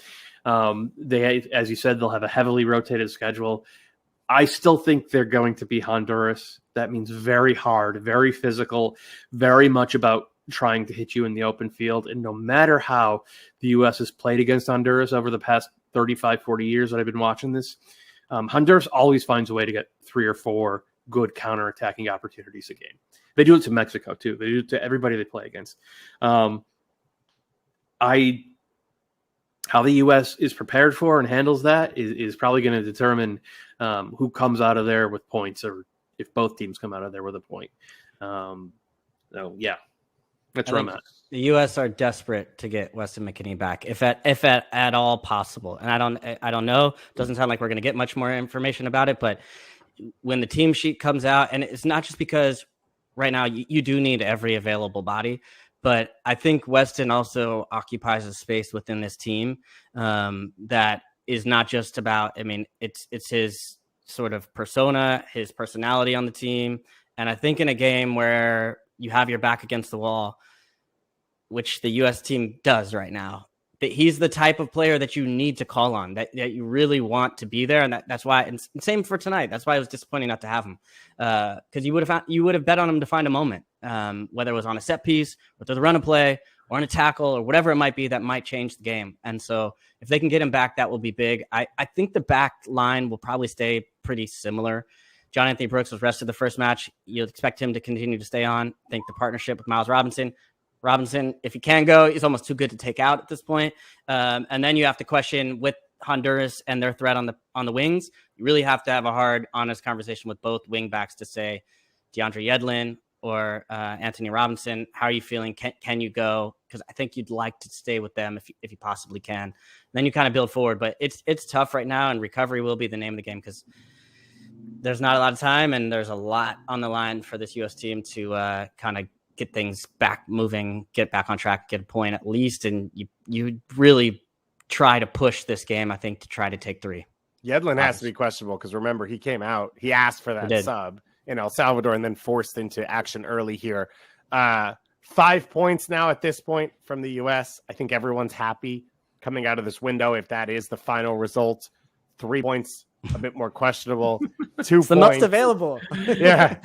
They, as you said, they'll have a heavily rotated schedule. I still think they're going to be Honduras. That means very hard, very physical, very much about trying to hit you in the open field. And no matter how the U.S. has played against Honduras over the past 35, 40 years that I've been watching this, Honduras always finds a way to get 3 or 4 good counterattacking opportunities a game. They do it to Mexico too. They do it to everybody they play against. How the U.S. is prepared for and handles that is probably going to determine who comes out of there with points, or if both teams come out of there with a point. So yeah, that's where I'm at. The U.S. are desperate to get Weston McKennie back, if at all possible. And I don't know. Doesn't sound like we're going to get much more information about it. But when the team sheet comes out, and it's not just because right now you do need every available body, but I think Weston also occupies a space within this team that is not just about, I mean, it's his sort of persona, his personality on the team. And I think in a game where you have your back against the wall, which the U.S. team does right now, that he's the type of player that you need to call on, that you really want to be there. And that's why, and same for tonight. That's why it was disappointing not to have him. Because you would have bet on him to find a moment, whether it was on a set piece, or through the run of play, or on a tackle, or whatever it might be that might change the game. And so if they can get him back, that will be big. I think the back line will probably stay pretty similar. John Anthony Brooks was rested the first match. You'll expect him to continue to stay on. I think the partnership with Miles Robinson, if he can go, he's almost too good to take out at this point. And then you have to question with Honduras and their threat on the wings. You really have to have a hard, honest conversation with both wing backs to say, DeAndre Yedlin or Anthony Robinson, how are you feeling? Can you go? Because I think you'd like to stay with them if you possibly can. And then you kind of build forward. But it's tough right now, and recovery will be the name of the game because there's not a lot of time, and there's a lot on the line for this U.S. team to kind of get things back moving, get back on track, get a point at least, and you really try to push this game, I think, to try to take 3. Yedlin has to be questionable because remember, he came out, he asked for that sub in El Salvador and then forced into action early here. 5 points now at this point from the U.S. I think everyone's happy coming out of this window if that is the final result. 3 points, a bit more questionable. 2 points. The most available. Yeah.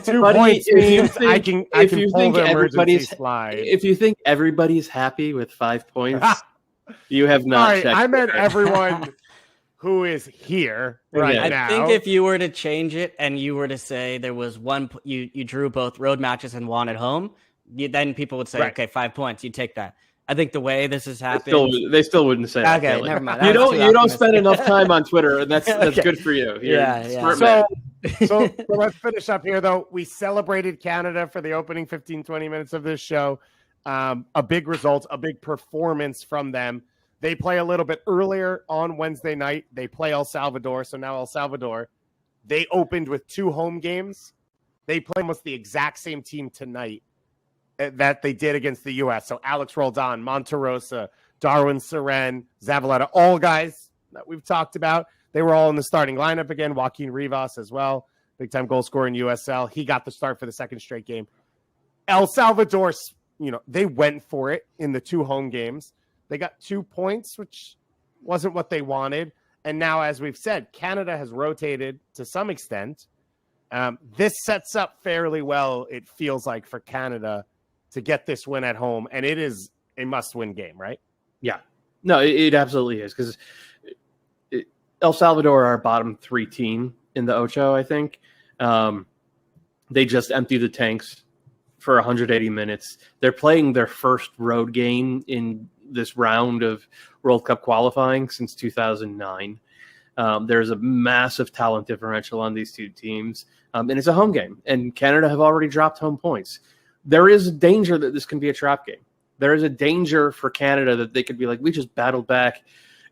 2 points means I can pull the emergency slide. If you think everybody's happy with 5 points, you have not checked. I meant everyone who is here right now. I think if you were to change it and you were to say there was one, you drew both road matches and won at home, then people would say, okay, 5 points, you take that. I think the way this has happened, they still wouldn't say that. Okay, never mind. You don't spend enough time on Twitter, and that's good for you. So let's finish up here, though. We celebrated Canada for the opening 15-20 minutes of this show. A big result, a big performance from them. They play a little bit earlier on Wednesday night. They play El Salvador. So now El Salvador, they opened with 2 home games. They play almost the exact same team tonight that they did against the U.S. So Alex Roldan, Monterosa, Darwin Seren, Zavaleta, all guys that we've talked about. They were all in the starting lineup again. Joaquin Rivas as well, big-time goal scorer in USL. He got the start for the second straight game. El Salvador, they went for it in the 2 home games. They got 2 points, which wasn't what they wanted. And now, as we've said, Canada has rotated to some extent. This sets up fairly well, it feels like, for Canada to get this win at home. And it is a must-win game, right? Yeah. No, it absolutely is, because El Salvador are our bottom 3 team in the Ocho, I think. They just emptied the tanks for 180 minutes. They're playing their first road game in this round of World Cup qualifying since 2009. There's a massive talent differential on these 2 teams, and it's a home game. And Canada have already dropped home points. There is a danger that this can be a trap game. There is a danger for Canada that they could be like, we just battled back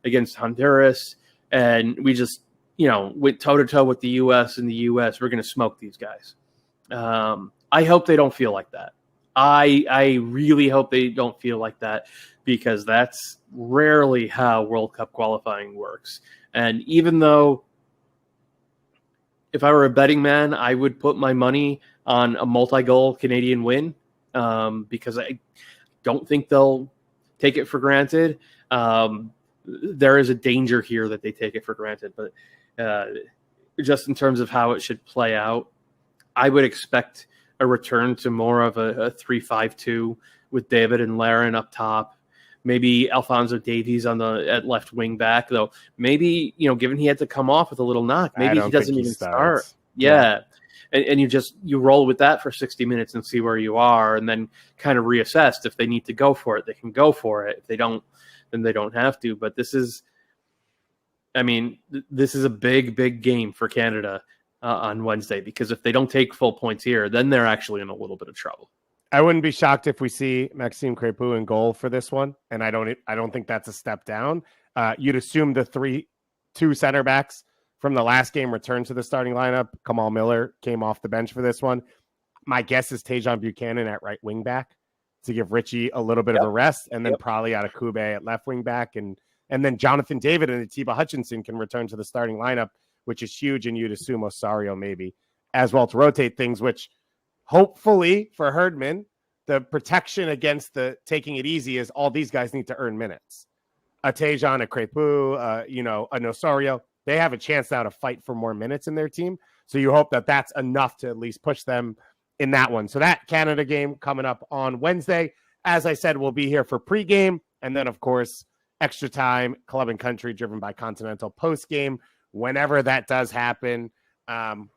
against Honduras, and we just, went toe-to-toe with the U.S. and the U.S. We're going to smoke these guys. I hope they don't feel like that. I really hope they don't feel like that, because that's rarely how World Cup qualifying works. And even though if I were a betting man, I would put my money on a multi-goal Canadian win, because I don't think they'll take it for granted. There is a danger here that they take it for granted, but just in terms of how it should play out, I would expect a return to more of a 3-5-2 with David and Laren up top. Maybe Alphonso Davies at left wing back, though. Maybe, given he had to come off with a little knock, maybe he doesn't even start. Yeah. And you roll with that for 60 minutes and see where you are, and then kind of reassess. If they need to go for it, they can go for it. If they don't, then they don't have to. But this is a big game for Canada on Wednesday, because if they don't take full points here, then they're actually in a little bit of trouble. I wouldn't be shocked if we see Maxime Crépeau in goal for this one, and I don't think that's a step down. You'd assume the 2 center backs from the last game returned to the starting lineup. Kamal Miller came off the bench for this one. My guess is Tajon Buchanan at right wing back to give Richie a little bit of a rest, and then probably out of Kube at left wing back, and then Jonathan David and Atiba Hutchinson can return to the starting lineup, which is huge, and you'd assume Osario maybe as well to rotate things, which hopefully for Herdman the protection against the taking it easy is all these guys need to earn minutes. A Tejan, a Crepu, a Nosario, they have a chance now to fight for more minutes in their team. So you hope that that's enough to at least push them in that one. So that Canada game coming up on Wednesday. As I said, we'll be here for pregame. And then, of course, Extra Time, Club and Country, driven by Continental postgame. Whenever that does happen,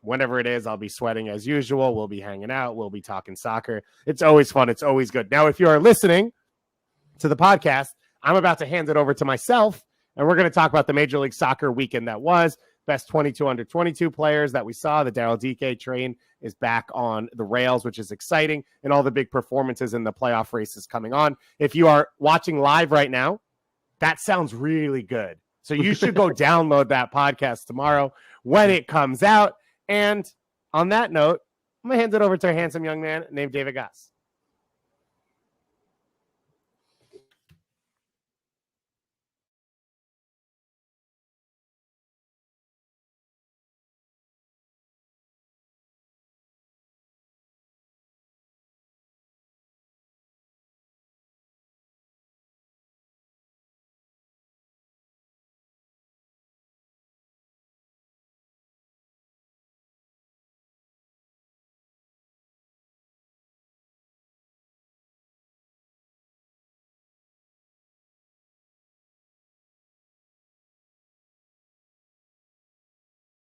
whenever it is, I'll be sweating as usual. We'll be hanging out. We'll be talking soccer. It's always fun. It's always good. Now, if you are listening to the podcast, I'm about to hand it over to myself, and we're going to talk about the Major League Soccer weekend that was. Best 22 under 22 players that we saw. The Daryl DK train is back on the rails, which is exciting, and all the big performances in the playoff races coming on. If you are watching live right now, that sounds really good. So you should go download that podcast tomorrow when it comes out. And on that note, I'm going to hand it over to a handsome young man named David Goss.